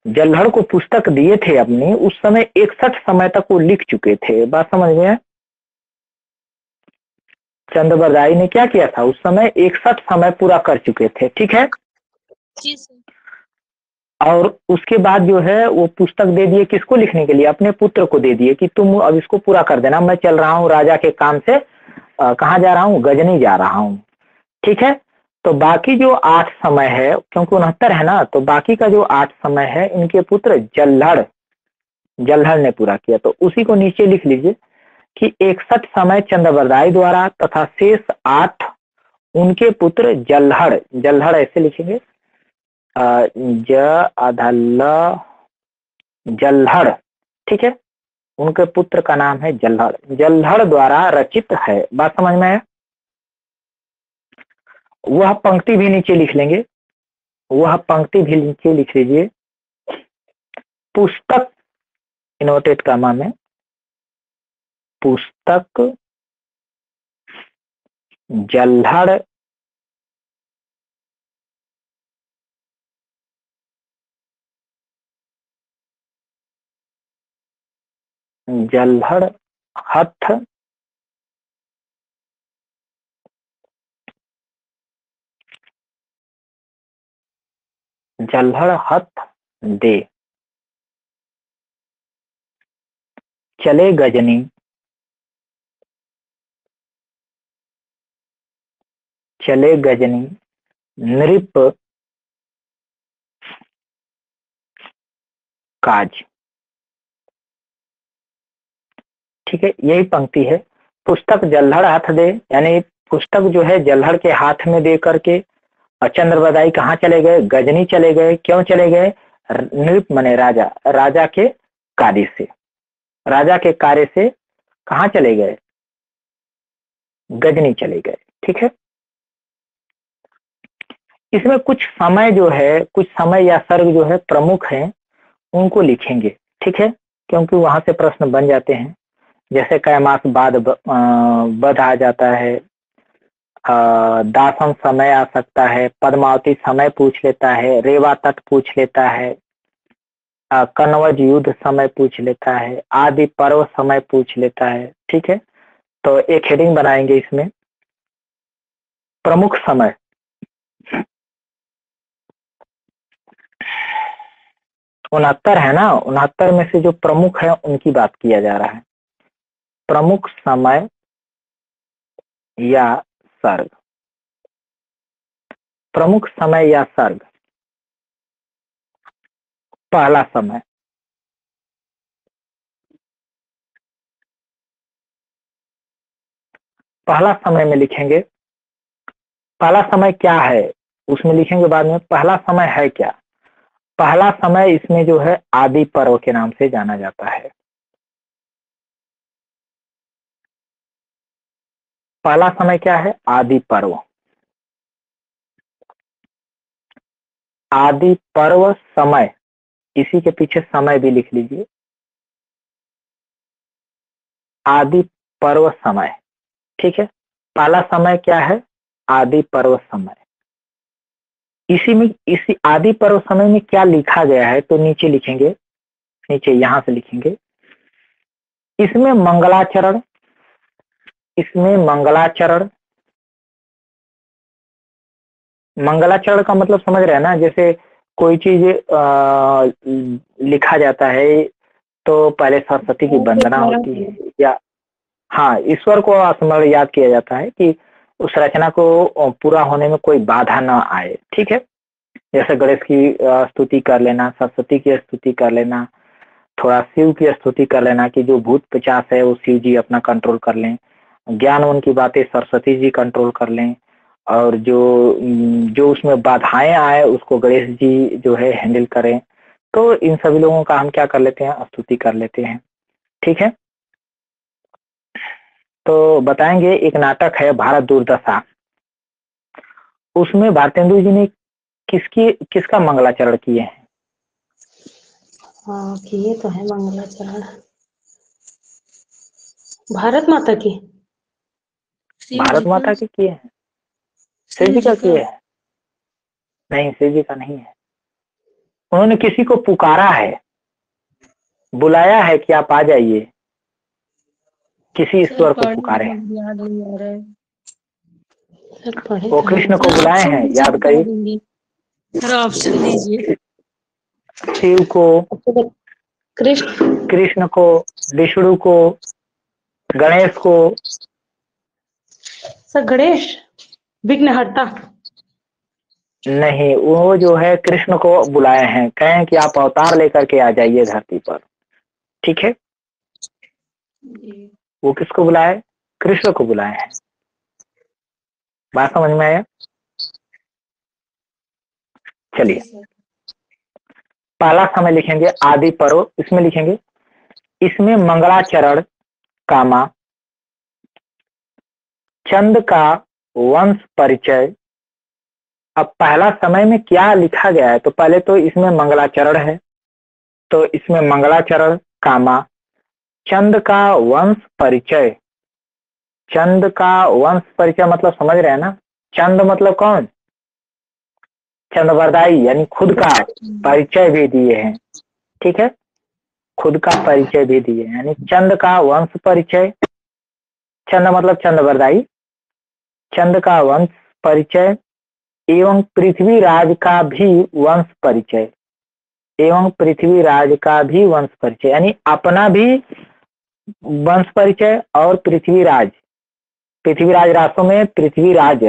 जल्हड़ को पुस्तक दिए थे अपनी, उस समय 61 समय तक वो लिख चुके थे। बात समझ में? चंद्रबरदाई ने क्या किया था, उस समय 61 समय पूरा कर चुके थे। ठीक है जी सर। और उसके बाद जो है वो पुस्तक दे दिए, किसको लिखने के लिए? अपने पुत्र को दे दिए कि तुम अब इसको पूरा कर देना, मैं चल रहा हूँ राजा के काम से, कहाँ जा रहा हूँ, गजनी जा रहा हूँ। ठीक है, तो बाकी जो 8 समय है, क्योंकि 69 है ना, तो बाकी का जो 8 समय है इनके पुत्र जल्हड़, जल्हड़ ने पूरा किया। तो उसी को नीचे लिख लीजिए कि 61 समय चंद्रबरदाई द्वारा तथा शेष 8 उनके पुत्र जल्हड़, जल्हड़ ऐसे लिखेंगे जल्हड़। ठीक है, उनके पुत्र का नाम है जल्हड़, जल्हड़ द्वारा रचित है। बात समझ में आया? वह पंक्ति भी नीचे लिख लेंगे, वह पंक्ति भी नीचे लिख लीजिए, पुस्तक इनवर्टेड कामा में, पुस्तक जल्हड़ जल्हड़ हथ जल्हड़ हथ दे, चले गजनी चले गजनी नृप काज। ठीक है, यही पंक्ति है। पुस्तक जल्हड़ हाथ दे, यानी पुस्तक जो है जल्हड़ के हाथ में दे करके और चंद्रबदाई कहाँ चले गए? गजनी चले गए। क्यों चले गए? नृप मने राजा, राजा के कार्य से, राजा के कार्य से कहाँ चले गए? गजनी चले गए। ठीक है, इसमें कुछ समय जो है, कुछ समय या सर्ग जो है प्रमुख है, उनको लिखेंगे। ठीक है, क्योंकि वहां से प्रश्न बन जाते हैं। जैसे कैमास बाद बध आ जाता है, दासन समय आ सकता है, पद्मावती समय पूछ लेता है, रेवा तट पूछ लेता है, कनवज युद्ध समय पूछ लेता है, आदि पर्व समय पूछ लेता है। ठीक है, तो एक हेडिंग बनाएंगे इसमें, प्रमुख समय। उनहत्तर है ना, 69 में से जो प्रमुख है उनकी बात किया जा रहा है। प्रमुख समय या सर्ग, प्रमुख समय या सर्ग। पहला समय, पहला समय में लिखेंगे, पहला समय क्या है उसमें लिखेंगे बाद में। पहला समय है क्या? पहला समय इसमें जो है आदि पर्व के नाम से जाना जाता है। पहला समय क्या है? आदि पर्व। आदि पर्व समय, इसी के पीछे समय भी लिख लीजिए, आदि पर्व समय। ठीक है, पहला समय क्या है? आदि पर्व समय। इसी में, इसी आदि पर्व समय में क्या लिखा गया है तो नीचे लिखेंगे, नीचे यहां से लिखेंगे, इसमें मंगलाचरण, इसमें मंगलाचरण। मंगलाचरण का मतलब समझ रहे हैं ना? जैसे कोई चीज लिखा जाता है तो पहले सरस्वती की वंदना होती है, या हाँ ईश्वर को स्मरण याद किया जाता है कि उस रचना को पूरा होने में कोई बाधा ना आए। ठीक है, जैसे गणेश की स्तुति कर लेना, सरस्वती की स्तुति कर लेना, थोड़ा शिव की स्तुति कर लेना कि जो भूत पिशाच है वो शिव जी अपना कंट्रोल कर लें, ज्ञान उनकी बातें सरस्वती जी कंट्रोल कर लें, और जो जो उसमें बाधाएं आए उसको गणेश जी जो है हैंडल करें। तो इन सभी लोगों का हम क्या कर लेते हैं? स्तुति कर लेते हैं। ठीक है, तो बताएंगे एक नाटक है भारत दुर्दशा, उसमें भारतेंदु जी ने किसका मंगलाचरण किए हैं? हाँ किए तो है मंगलाचरण, भारत माता की। भारत माता के किए हैं, शिव जी का किए हैं? नहीं, शिव जी का नहीं है। उन्होंने किसी को पुकारा है, बुलाया है कि आप आ जाइए, किसी ईश्वर को पुकारे हैं, वो कृष्ण को बुलाए हैं, याद करिए। ऑप्शन दीजिए। शिव को, कृष्ण, कृष्ण को, विष्णु को, गणेश को। सर गणेश विघ्नहर्ता। नहीं, वो जो है कृष्ण को बुलाए हैं, कहें कि आप अवतार लेकर के आ जाइए धरती पर। ठीक है, वो किसको बुलाए? कृष्ण को बुलाए हैं। बात समझ में आया? चलिए, पहला समय लिखेंगे आदि पर्व, इसमें लिखेंगे, इसमें मंगलाचरण कामा चंद का वंश परिचय। अब पहला समय में क्या लिखा गया है? तो पहले तो इसमें मंगलाचरण है, तो इसमें मंगलाचरण कामा चंद का वंश परिचय। चंद का वंश परिचय मतलब समझ रहे हैं ना। चंद मतलब कौन? चंद्रवरदाई, यानी खुद का परिचय भी दिए हैं। ठीक है, खुद का परिचय भी दिए, यानी चंद का वंश परिचय। चंद मतलब चंद्रवरदाई, चंद का वंश परिचय एवं पृथ्वीराज का भी वंश परिचय। एवं पृथ्वीराज का भी वंश परिचय, यानी अपना भी वंश परिचय और पृथ्वीराज, पृथ्वीराज रासों में पृथ्वीराज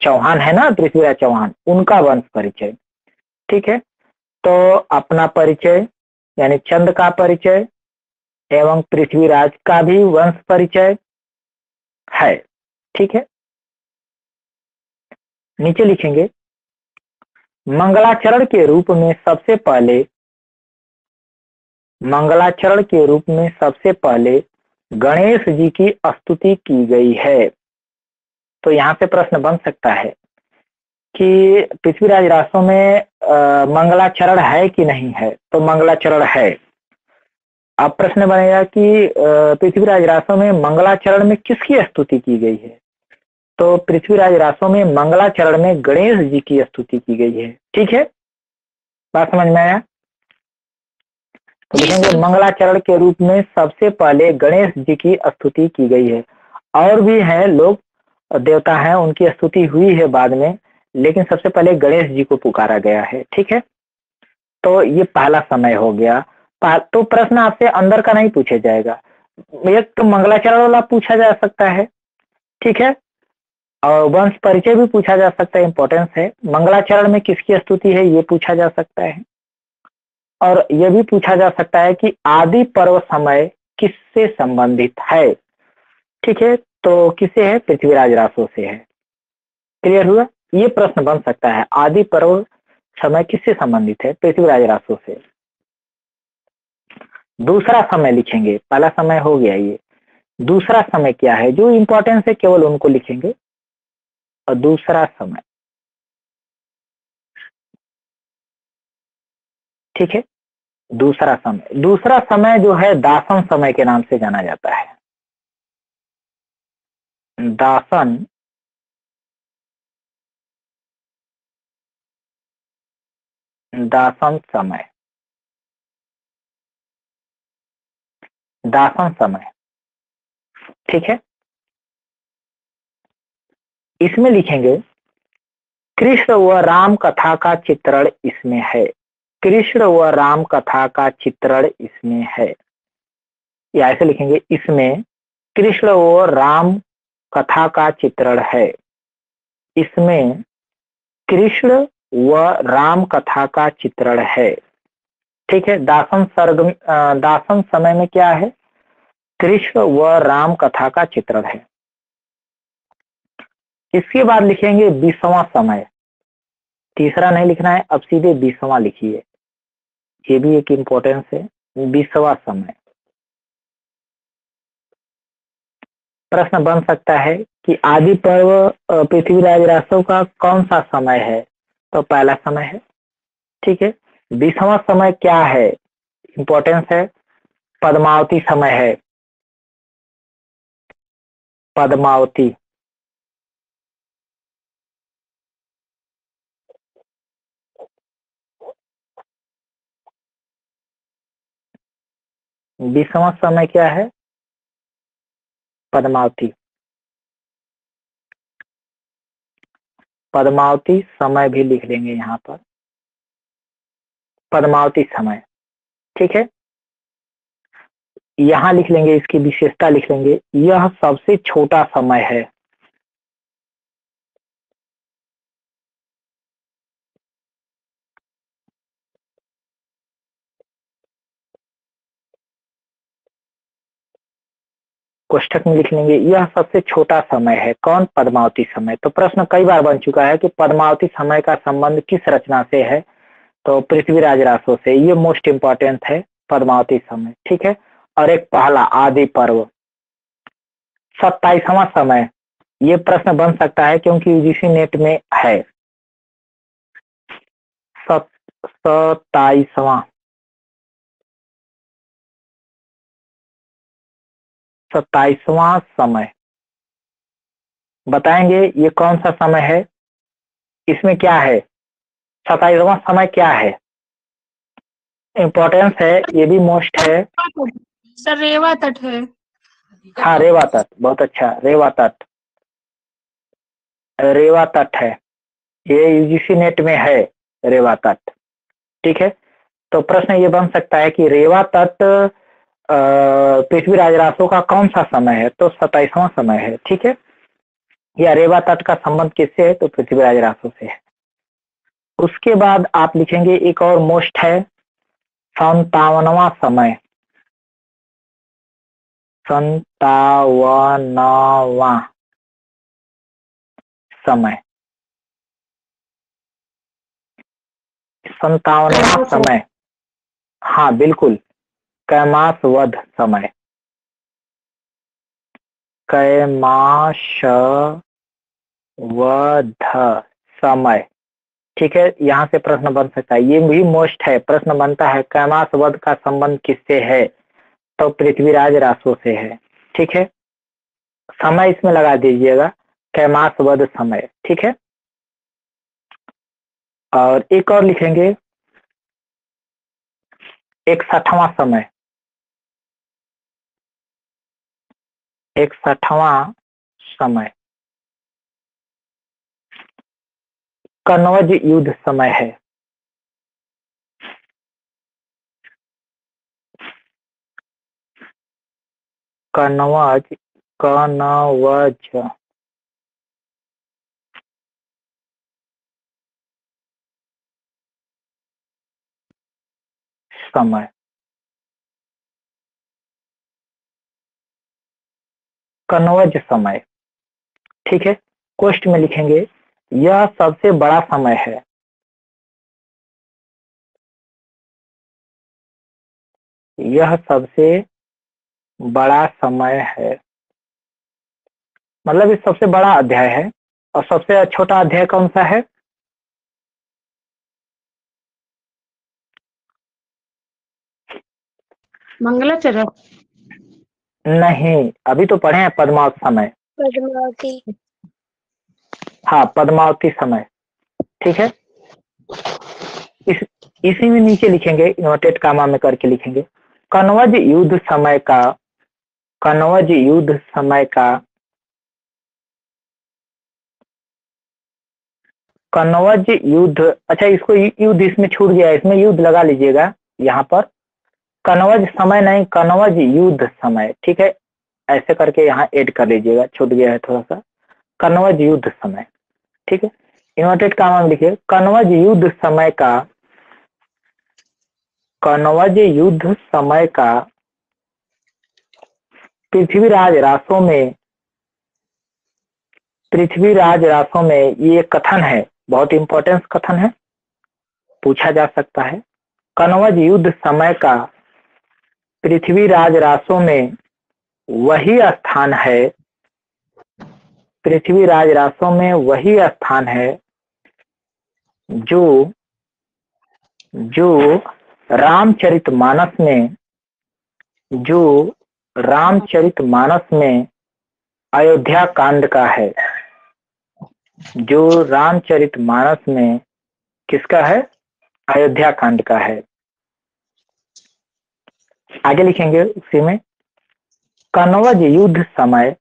चौहान है ना, पृथ्वीराज चौहान, उनका वंश परिचय। ठीक है, तो अपना परिचय यानी चंद का परिचय एवं पृथ्वीराज का भी वंश परिचय है। ठीक है, नीचे लिखेंगे मंगलाचरण के रूप में सबसे पहले, मंगलाचरण के रूप में सबसे पहले गणेश जी की स्तुति की गई है। तो यहाँ से प्रश्न बन सकता है कि पृथ्वीराज रासों में मंगलाचरण है कि नहीं है, तो मंगलाचरण है। अब प्रश्न बनेगा कि पृथ्वीराज रासों में मंगलाचरण में किसकी स्तुति की गई है, तो पृथ्वीराज रासों में मंगलाचरण में गणेश जी की स्तुति की गई है। ठीक है, बात समझ में आया? तो लिखेंगे मंगलाचरण के रूप में सबसे पहले गणेश जी की स्तुति की गई है। और भी हैं लोग, देवता हैं, उनकी स्तुति हुई है बाद में, लेकिन सबसे पहले गणेश जी को पुकारा गया है। ठीक है, तो ये पहला समय हो गया। तो प्रश्न आपसे अंदर का नहीं पूछा जाएगा, एक तो मंगलाचरण वाला पूछा जा सकता है। ठीक है, और वंश परिचय भी पूछा जा सकता है, इंपॉर्टेंस है। मंगलाचरण में किसकी स्तुति है ये पूछा जा सकता है, और यह भी पूछा जा सकता है कि आदि पर्व समय किससे संबंधित है। ठीक है, तो किससे है? पृथ्वीराज रासों से है। क्लियर हुआ? ये प्रश्न बन सकता है, आदि पर्व समय किससे संबंधित है? पृथ्वीराज रासों से। दूसरा समय लिखेंगे, पहला समय हो गया ये, दूसरा समय क्या है? जो इंपॉर्टेंस है केवल उनको लिखेंगे। और दूसरा समय, ठीक है, दूसरा समय, दूसरा समय जो है दासन समय के नाम से जाना जाता है। दासन दासन समय, दासन समय। ठीक है, इसमें लिखेंगे कृष्ण व राम कथा का चित्रण इसमें है। कृष्ण व राम कथा का चित्रण इसमें है, या ऐसे लिखेंगे इसमें कृष्ण व राम कथा का चित्रण है। इसमें कृष्ण व राम कथा का चित्रण है। ठीक है, दासन सर्ग, दासन समय में क्या है? कृष्ण व राम कथा का चित्रण है। इसके बाद लिखेंगे 20वां समय। तीसरा नहीं लिखना है, अब सीधे 20वां लिखिए, ये भी एक इंपॉर्टेंस है। 20वां समय, प्रश्न बन सकता है कि आदि पर्व पृथ्वीराज रासों का कौन सा समय है, तो पहला समय है। ठीक है, 20वां समय क्या है? इंपॉर्टेंस है, पद्मावती समय है। पद्मावती, बीसवां समय क्या है? पद्मावती। पद्मावती समय भी लिख लेंगे यहाँ पर, पद्मावती समय। ठीक है, यहाँ लिख लेंगे, इसकी विशेषता लिख लेंगे, यह सबसे छोटा समय है। कोष्ठक में लिख लेंगे यह सबसे छोटा समय है। कौन? पद्मावती समय। तो प्रश्न कई बार बन चुका है कि पद्मावती समय का संबंध किस रचना से है, तो पृथ्वीराज रासों से। ये मोस्ट इंपॉर्टेंट है, पद्मावती समय। ठीक है, और एक पहला आदि पर्व 27वां समय, ये प्रश्न बन सकता है क्योंकि यूजीसी नेट में है। 27वां 27वां समय। बताएंगे ये कौन सा समय है, इसमें क्या है, 27वां समय क्या है, इम्पोर्टेंस है, ये भी मोस्ट है। सर रेवा तट है। हाँ रेवा तट, बहुत अच्छा, रेवा तट, रेवा तट है, ये यूजीसी नेट में है रेवा तट। ठीक है, तो प्रश्न ये बन सकता है कि रेवा तट पृथ्वीराज रासो का कौन सा समय है, तो 27वां समय है। ठीक है, या रेवा तट का संबंध किससे है, तो पृथ्वीराज रासो से है। उसके बाद आप लिखेंगे एक और मोस्ट है, 57वां समय, 57वां समय, 57वां समय, हाँ बिल्कुल, कैमास वध समय, कैमाश वध समय। ठीक है, यहाँ से प्रश्न बन सकता है, ये भी मोस्ट है, प्रश्न बनता है कैमास वध का संबंध किससे है, तो पृथ्वीराज रासो से है। ठीक है, समय इसमें लगा दीजिएगा, कैमास वध समय। ठीक है, और एक और लिखेंगे 61वां समय, 61वां समय कनौज युद्ध समय है। कनौज, कनौज समय, कनौज समय। ठीक है, कोष्ट में लिखेंगे यह सबसे बड़ा समय है, यह सबसे बड़ा समय है, मतलब ये सबसे बड़ा अध्याय है। और सबसे छोटा अध्याय कौन सा है, मंगलाचरण। नहीं, अभी तो पढ़े हैं पद्मावत समय। पद्मावती। हाँ पद्मावती समय। ठीक है, इसी में नीचे लिखेंगे, इन्वर्टेड कामा में करके लिखेंगे, कनौज युद्ध समय का, कनौज युद्ध समय का, कनौज युद्ध, अच्छा इसको युद्ध इसमें छूट गया, इसमें युद्ध लगा लीजिएगा यहाँ पर, कनौज समय नहीं, कनौज युद्ध समय। ठीक है, ऐसे करके यहाँ ऐड कर लीजिएगा, छूट गया है थोड़ा सा, कनौज युद्ध समय। ठीक है, इन्वर्टेड कामा में लिखिए कनौज युद्ध समय का, कनौज युद्ध समय का पृथ्वीराज रासों में, पृथ्वीराज रासों में, ये कथन है, बहुत इंपॉर्टेंस कथन है, पूछा जा सकता है। कनौज युद्ध समय का पृथ्वीराज रासों में वही स्थान है, पृथ्वीराज रासों में वही स्थान है जो जो रामचरितमानस में, जो रामचरितमानस में अयोध्या कांड का है, जो रामचरितमानस में किसका है, अयोध्या कांड का है। आगे लिखेंगे उसी में, कनौज युद्ध समय,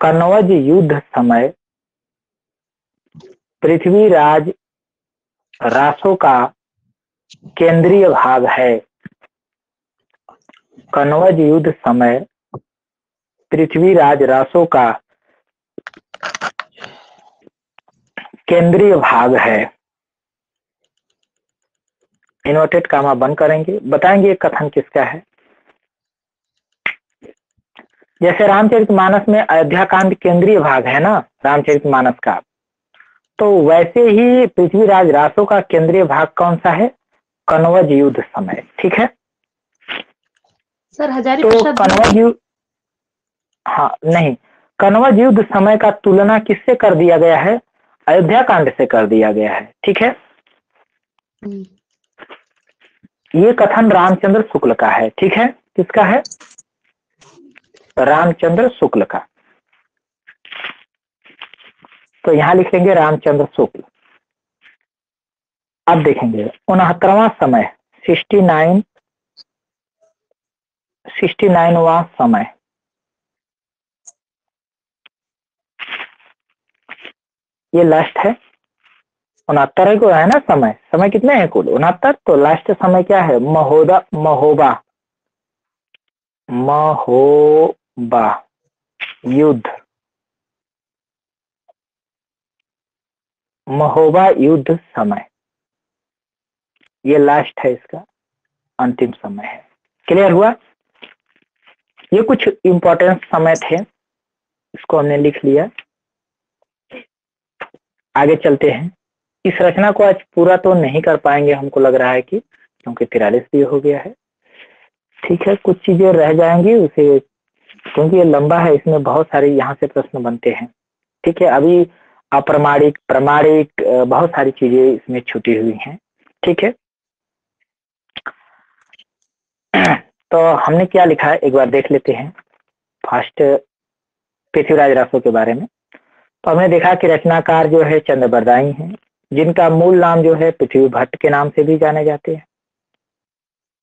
कनौज युद्ध समय पृथ्वीराज रासों का केंद्रीय भाग है, कनौज युद्ध समय पृथ्वीराज रासों का केंद्रीय भाग है। इन्वर्टेड कामा बंद करेंगे, बताएंगे कथन किसका है। जैसे रामचरितमानस में अयोध्या कांड केंद्रीय भाग है ना रामचरितमानस का, तो वैसे ही पृथ्वीराज रासों का केंद्रीय भाग कौन सा है, कनौज युद्ध समय। ठीक है, सर हजारी तो प्रसाद। कनौज युद्ध, हाँ नहीं, कनौज युद्ध समय का तुलना किससे कर दिया गया है, अयोध्या कांड से कर दिया गया है। ठीक है, ये कथन रामचंद्र शुक्ल का है। ठीक है, किसका है, रामचंद्र शुक्ल का। तो यहाँ लिख लेंगे रामचंद्र शुक्ल। अब देखेंगे 69वां समय, 69वां समय। ये लास्ट है, 69 को है ना समय। समय कितने हैं कुल? 69। तो लास्ट समय क्या है? महोबा युद्ध। महोबा युद्ध समय, ये लास्ट है, इसका अंतिम समय है। क्लियर हुआ? ये कुछ इंपॉर्टेंट समय थे, इसको हमने लिख लिया। आगे चलते हैं। इस रचना को आज पूरा तो नहीं कर पाएंगे हमको लग रहा है कि, क्योंकि 43 भी हो गया है। ठीक है, कुछ चीजें रह जाएंगी उसे, क्योंकि ये लंबा है, इसमें बहुत सारे यहाँ से प्रश्न बनते हैं। ठीक है, अभी अप्रमाणिक प्रमाणिक बहुत सारी चीजें इसमें छुटी हुई हैं। ठीक है, तो हमने क्या लिखा है एक बार देख लेते हैं। फर्स्ट पृथ्वीराज रासो के बारे में। तो हमने देखा कि रचनाकार जो है चंद्रबरदाई हैं, जिनका मूल नाम जो है पृथ्वी भट्ट के नाम से भी जाने जाते हैं।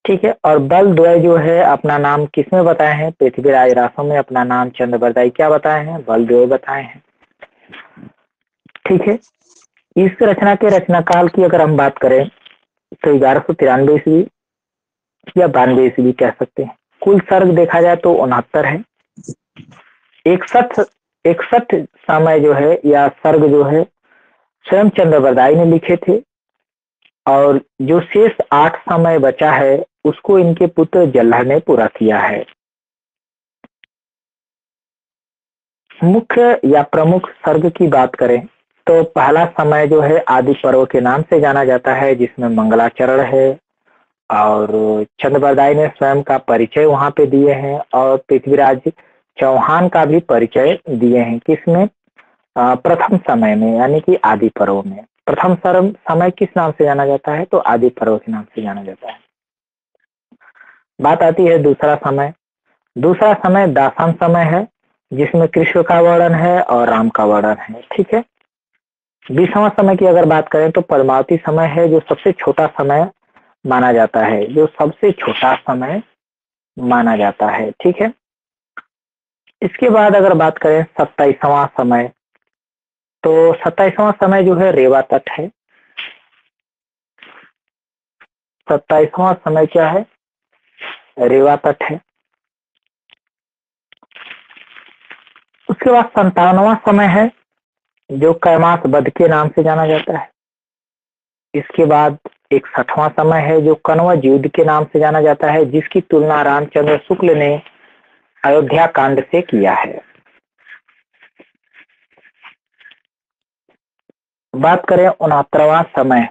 ठीक है, और बलद्वय जो है अपना नाम किसमें बताए हैं? पृथ्वीराज रासो में अपना नाम चंद्रबरदाई क्या बताए हैं? बलद्वय बताए हैं। ठीक है, इस रचना के रचनाकाल की अगर हम बात करें तो 1193 ईस्वी या 92 ईस्वी कह सकते हैं। कुल सर्ग देखा जाए तो 69 है। 61 समय जो है या सर्ग जो है स्वयं चंद्रबरदाई ने लिखे थे, और जो शेष 8 समय बचा है उसको इनके पुत्र जल्लह ने पूरा किया है। मुख्य या प्रमुख सर्ग की बात करें तो पहला समय जो है आदि पर्व के नाम से जाना जाता है, जिसमें मंगलाचरण है, और चंद्रबरदाई ने स्वयं का परिचय वहां पे दिए हैं, और पृथ्वीराज चौहान का भी परिचय दिए हैं। किसमें? प्रथम समय में, यानी कि आदि पर्व में। प्रथम समय किस नाम से जाना जाता है? तो आदि पर्व के नाम से जाना जाता है। बात आती है दूसरा समय। दूसरा समय दासान समय है, जिसमें कृष्ण का वर्णन है और राम का वर्णन है। ठीक है, 20वां समय की अगर बात करें तो पद्मावती समय है, जो सबसे छोटा समय माना जाता है, जो सबसे छोटा समय माना जाता है। ठीक है, इसके बाद अगर बात करें 27वां समय, तो 27वां समय जो है रेवा तट है। 27वां समय क्या है? रेवा तट है। उसके बाद 57वां समय है, जो कैमास वध के नाम से जाना जाता है। इसके बाद 61वां समय है, जो कनवज युद्ध के नाम से जाना जाता है, जिसकी तुलना रामचंद्र शुक्ल ने अयोध्या कांड से किया है। बात करें 69वां समय।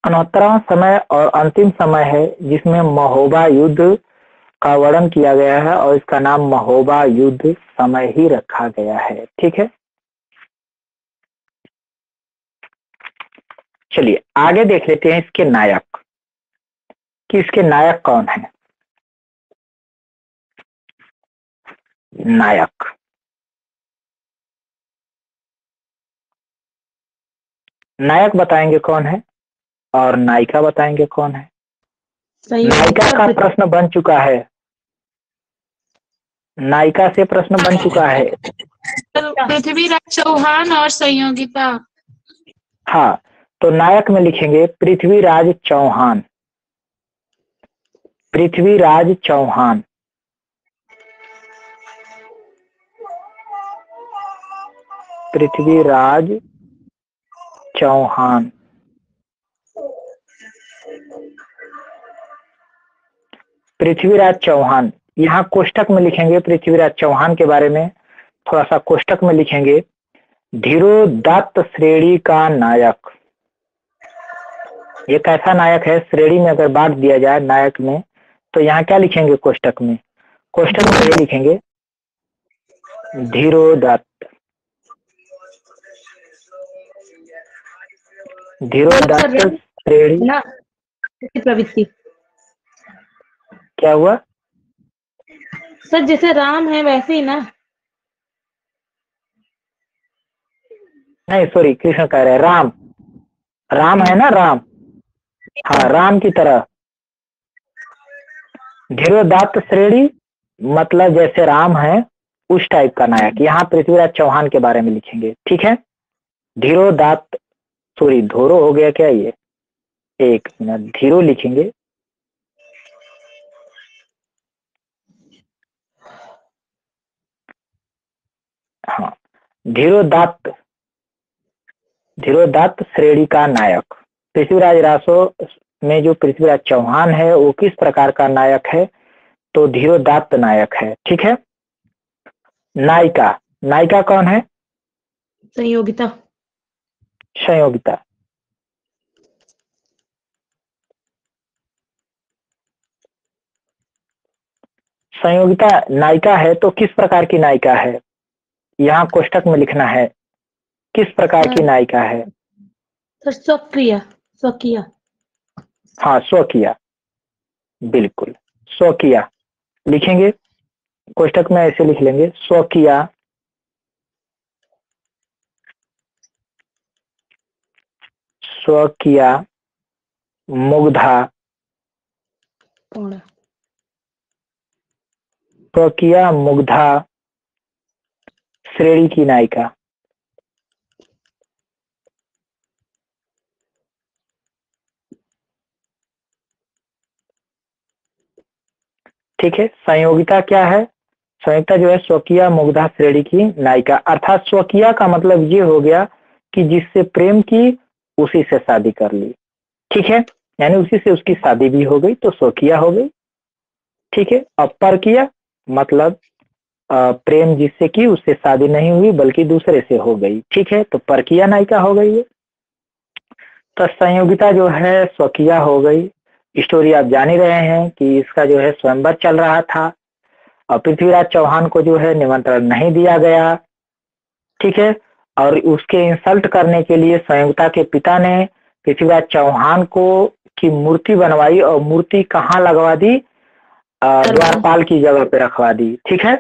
69वां समय और अंतिम समय है, जिसमें महोबा युद्ध का वर्णन किया गया है, और इसका नाम महोबा युद्ध समय ही रखा गया है। ठीक है, चलिए आगे देख लेते हैं इसके नायक, कि इसके नायक कौन है। नायक बताएंगे कौन है, और नायिका बताएंगे कौन है। नायिका का प्रश्न बन चुका है, नायिका से प्रश्न बन चुका है। पृथ्वीराज चौहान और संयोगिता। हाँ, तो नायक में लिखेंगे पृथ्वीराज चौहान। पृथ्वीराज चौहान। पृथ्वीराज चौहान। पृथ्वीराज चौहान, यहाँ कोष्टक में लिखेंगे पृथ्वीराज चौहान के बारे में, थोड़ा सा कोष्टक में लिखेंगे धीरोदात्त श्रेणी का नायक। ये कैसा नायक है? श्रेणी में अगर बांट दिया जाए नायक में, तो यहाँ क्या लिखेंगे कोष्टक में? कोष्टक में ये लिखेंगे धीरोदात्त। धीरोदात्त श्रेणी। प्रवृत्ति क्या हुआ? सर जैसे राम है वैसे ही ना। नहीं सॉरी, कृष्ण कह रहे हैं, राम। राम है ना, राम। हाँ, राम की तरह। धीरोदात्त श्रेणी मतलब जैसे राम है उस टाइप का नायक। यहाँ पृथ्वीराज चौहान के बारे में लिखेंगे, ठीक है। धीरोदात्त, सॉरी धोरो हो गया क्या ये, एक मिनट, धीरो लिखेंगे। हाँ, धीरोदात्त, धीरोदात्त श्रेणी का नायक। पृथ्वीराज रासो में जो पृथ्वीराज चौहान है वो किस प्रकार का नायक है, तो धीरोदात्त नायक है, ठीक है। नायिका, नायिका कौन है, संयोगिता। संयोगिता। संयोगिता नायिका है तो किस प्रकार की नायिका है, यहाँ कोष्टक में लिखना है किस प्रकार की नायिका है। सर स्वक्रिया, स्वकिया। हाँ, स्वकिया, बिल्कुल स्वकिया लिखेंगे। कोष्टक में ऐसे लिख लेंगे, स्वकिया, स्वकिया मुग्धा, पूर्ण। स्वकिया मुग्धा श्रेणी की नायिका। ठीक है, संयोगिता क्या है, संयोगिता जो है स्वकीय मुग्धा श्रेणी की नायिका। अर्थात स्वकीय का मतलब ये हो गया कि जिससे प्रेम की उसी से शादी कर ली, ठीक है, यानी उसी से उसकी शादी भी हो गई तो स्वकीय हो गई, ठीक है। और परकीय मतलब प्रेम जिससे की उससे शादी नहीं हुई बल्कि दूसरे से हो गई, ठीक है, तो परकीय नायिका हो गई है। तो संयोगिता जो है स्वकीय हो गई। स्टोरी आप जान ही रहे हैं कि इसका जो है स्वयंवर चल रहा था और पृथ्वीराज चौहान को जो है निमंत्रण नहीं दिया गया, ठीक है। और उसके इंसल्ट करने के लिए संयोगिता के पिता ने पृथ्वीराज चौहान को की मूर्ति बनवाई और मूर्ति कहाँ लगवा दी, द्वारपाल की जगह पे रखवा दी, ठीक है।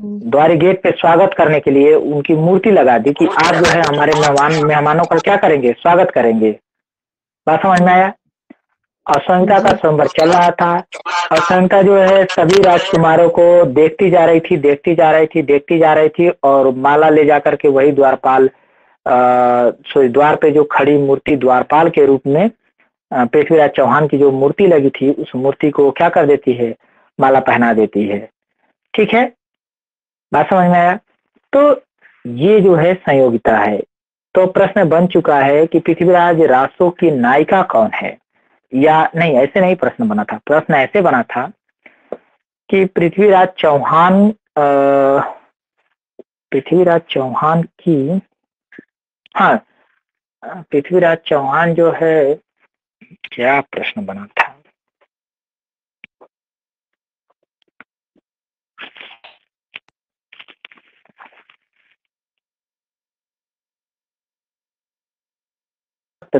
द्वारी गेट पे स्वागत करने के लिए उनकी मूर्ति लगा दी कि आप जो है हमारे मेहमानों का क्या करेंगे, स्वागत करेंगे। बात समझ में आया। और संहिता का स्वयंवर चल रहा था और संहिता जो है सभी राजकुमारों को देखती जा रही थी, देखती जा रही थी, देखती जा रही थी और माला ले जाकर के वही द्वारपाल द्वार पे जो खड़ी मूर्ति द्वारपाल के रूप में पृथ्वीराज चौहान की जो मूर्ति लगी थी उस मूर्ति को क्या कर देती है, माला पहना देती है, ठीक है। बात समझ में आया। तो ये जो है संयोगिता है। तो प्रश्न बन चुका है कि पृथ्वीराज रासो की नायिका कौन है, या नहीं, ऐसे नहीं प्रश्न बना था। प्रश्न ऐसे बना था कि पृथ्वीराज चौहान पृथ्वीराज चौहान की, हाँ, पृथ्वीराज चौहान जो है, क्या प्रश्न बना था,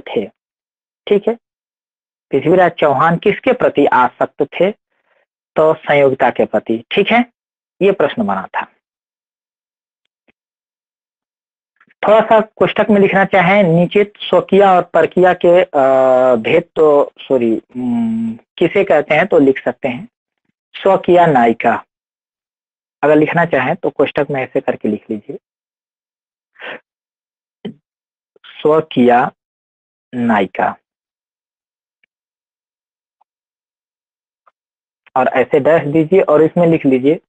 थे, ठीक है। पृथ्वीराज चौहान किसके प्रति आसक्त थे, तो संयोगिता के प्रति, ठीक है। ये प्रश्न बना था। थोड़ा सा कोष्टक में लिखना चाहे नीचे स्वकीय और परकीय के भेद, तो सॉरी किसे कहते हैं तो लिख सकते हैं स्वकीय नायिका। अगर लिखना चाहें तो कोष्टक में ऐसे करके लिख लीजिए, स्वकीय नायिका, और ऐसे डैश दीजिए और इसमें लिख लीजिए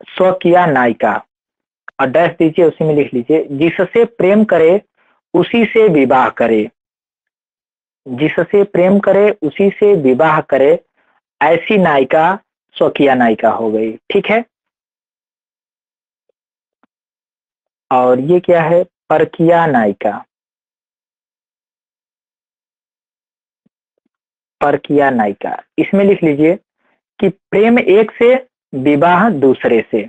स्वकीय नायिका और डैश दीजिए, उसी में लिख लीजिए जिससे प्रेम करे उसी से विवाह करे, जिससे प्रेम करे उसी से विवाह करे, ऐसी नायिका स्वकीय नायिका हो गई, ठीक है। और ये क्या है, परकीय नायिका, परकीय नायिका, इसमें लिख लीजिए कि प्रेम एक से विवाह दूसरे से,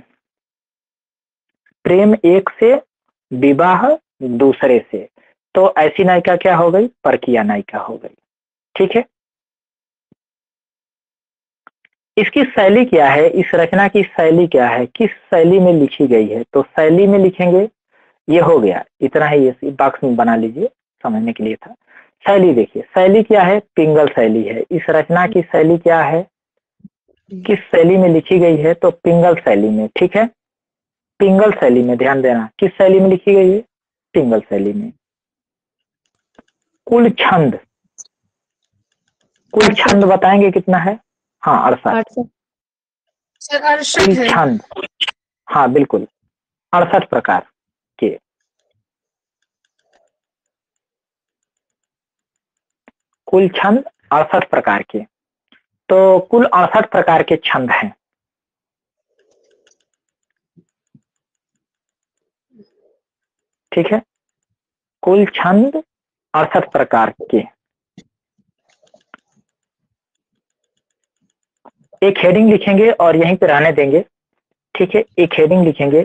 प्रेम एक से विवाह दूसरे से, तो ऐसी नायिका क्या हो गई, परकीय नायिका हो गई, ठीक है। इसकी शैली क्या है, इस रचना की शैली क्या है, किस शैली में लिखी गई है। तो शैली में लिखेंगे, ये हो गया, इतना ही इस बॉक्स में बना लीजिए, समझने के लिए था। शैली देखिए, शैली क्या है, पिंगल शैली है। इस रचना की शैली क्या है, किस शैली में लिखी गई है, तो पिंगल शैली में। ठीक है, पिंगल शैली में, ध्यान देना, किस शैली में लिखी गई है, पिंगल शैली में। कुल छंद, कुल छंद बताएंगे कितना है, हाँ 68। सर 68 कुल है। छंद, हाँ बिल्कुल 68 प्रकार के। कुल छंद 68 प्रकार के, तो कुल 68 प्रकार के छंद हैं। ठीक है, कुल छंद 68 प्रकार के। एक हेडिंग लिखेंगे और यहीं पे रहने देंगे। ठीक है, एक हेडिंग लिखेंगे,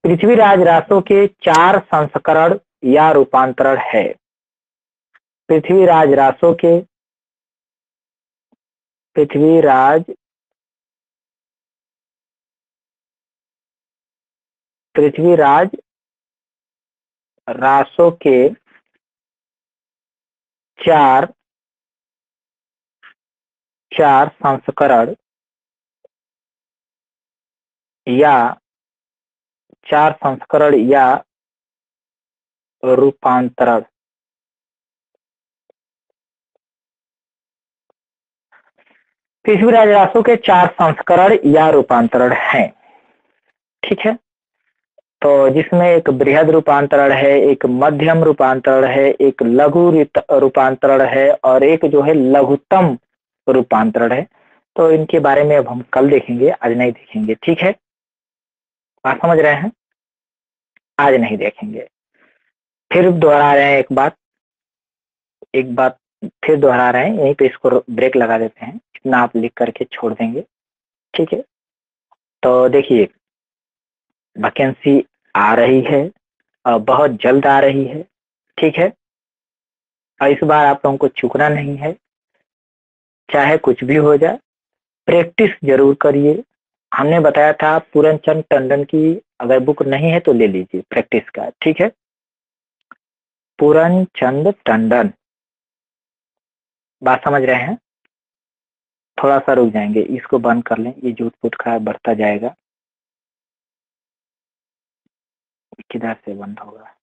पृथ्वीराज रासों के 4 संस्करण या रूपांतरण है। पृथ्वीराज रासों के, पृथ्वीराज पृथ्वीराज रासों के 4 संस्करण या 4 संस्करण या रूपांतरण। पृथ्वीराज रासों के 4 संस्करण या रूपांतरण हैं। ठीक है, तो जिसमें एक बृहद रूपांतरण है, एक मध्यम रूपांतरण है, एक लघु रूपांतरण है और एक जो है लघुत्तम रूपांतरण है। तो इनके बारे में अब हम कल देखेंगे, आज नहीं देखेंगे। ठीक है, बात समझ रहे हैं, आज नहीं देखेंगे। फिर दोहरा रहे हैं एक बात फिर दोहरा रहे हैं, यहीं पे इसको ब्रेक लगा देते हैं, इतना आप लिख करके छोड़ देंगे। ठीक है, तो देखिए, वैकेंसी आ रही है और बहुत जल्द आ रही है। ठीक है, और इस बार आप लोगों को चूकना नहीं है, चाहे कुछ भी हो जाए, प्रैक्टिस जरूर करिए। हमने बताया था पूरनचंद टंडन की अगर बुक नहीं है तो ले लीजिए प्रैक्टिस का। ठीक है, पूरनचंद टंडन, बात समझ रहे हैं। थोड़ा सा रुक जाएंगे, इसको बंद कर लें, ये जूट फूट का बढ़ता जाएगा, किधर से बंद होगा।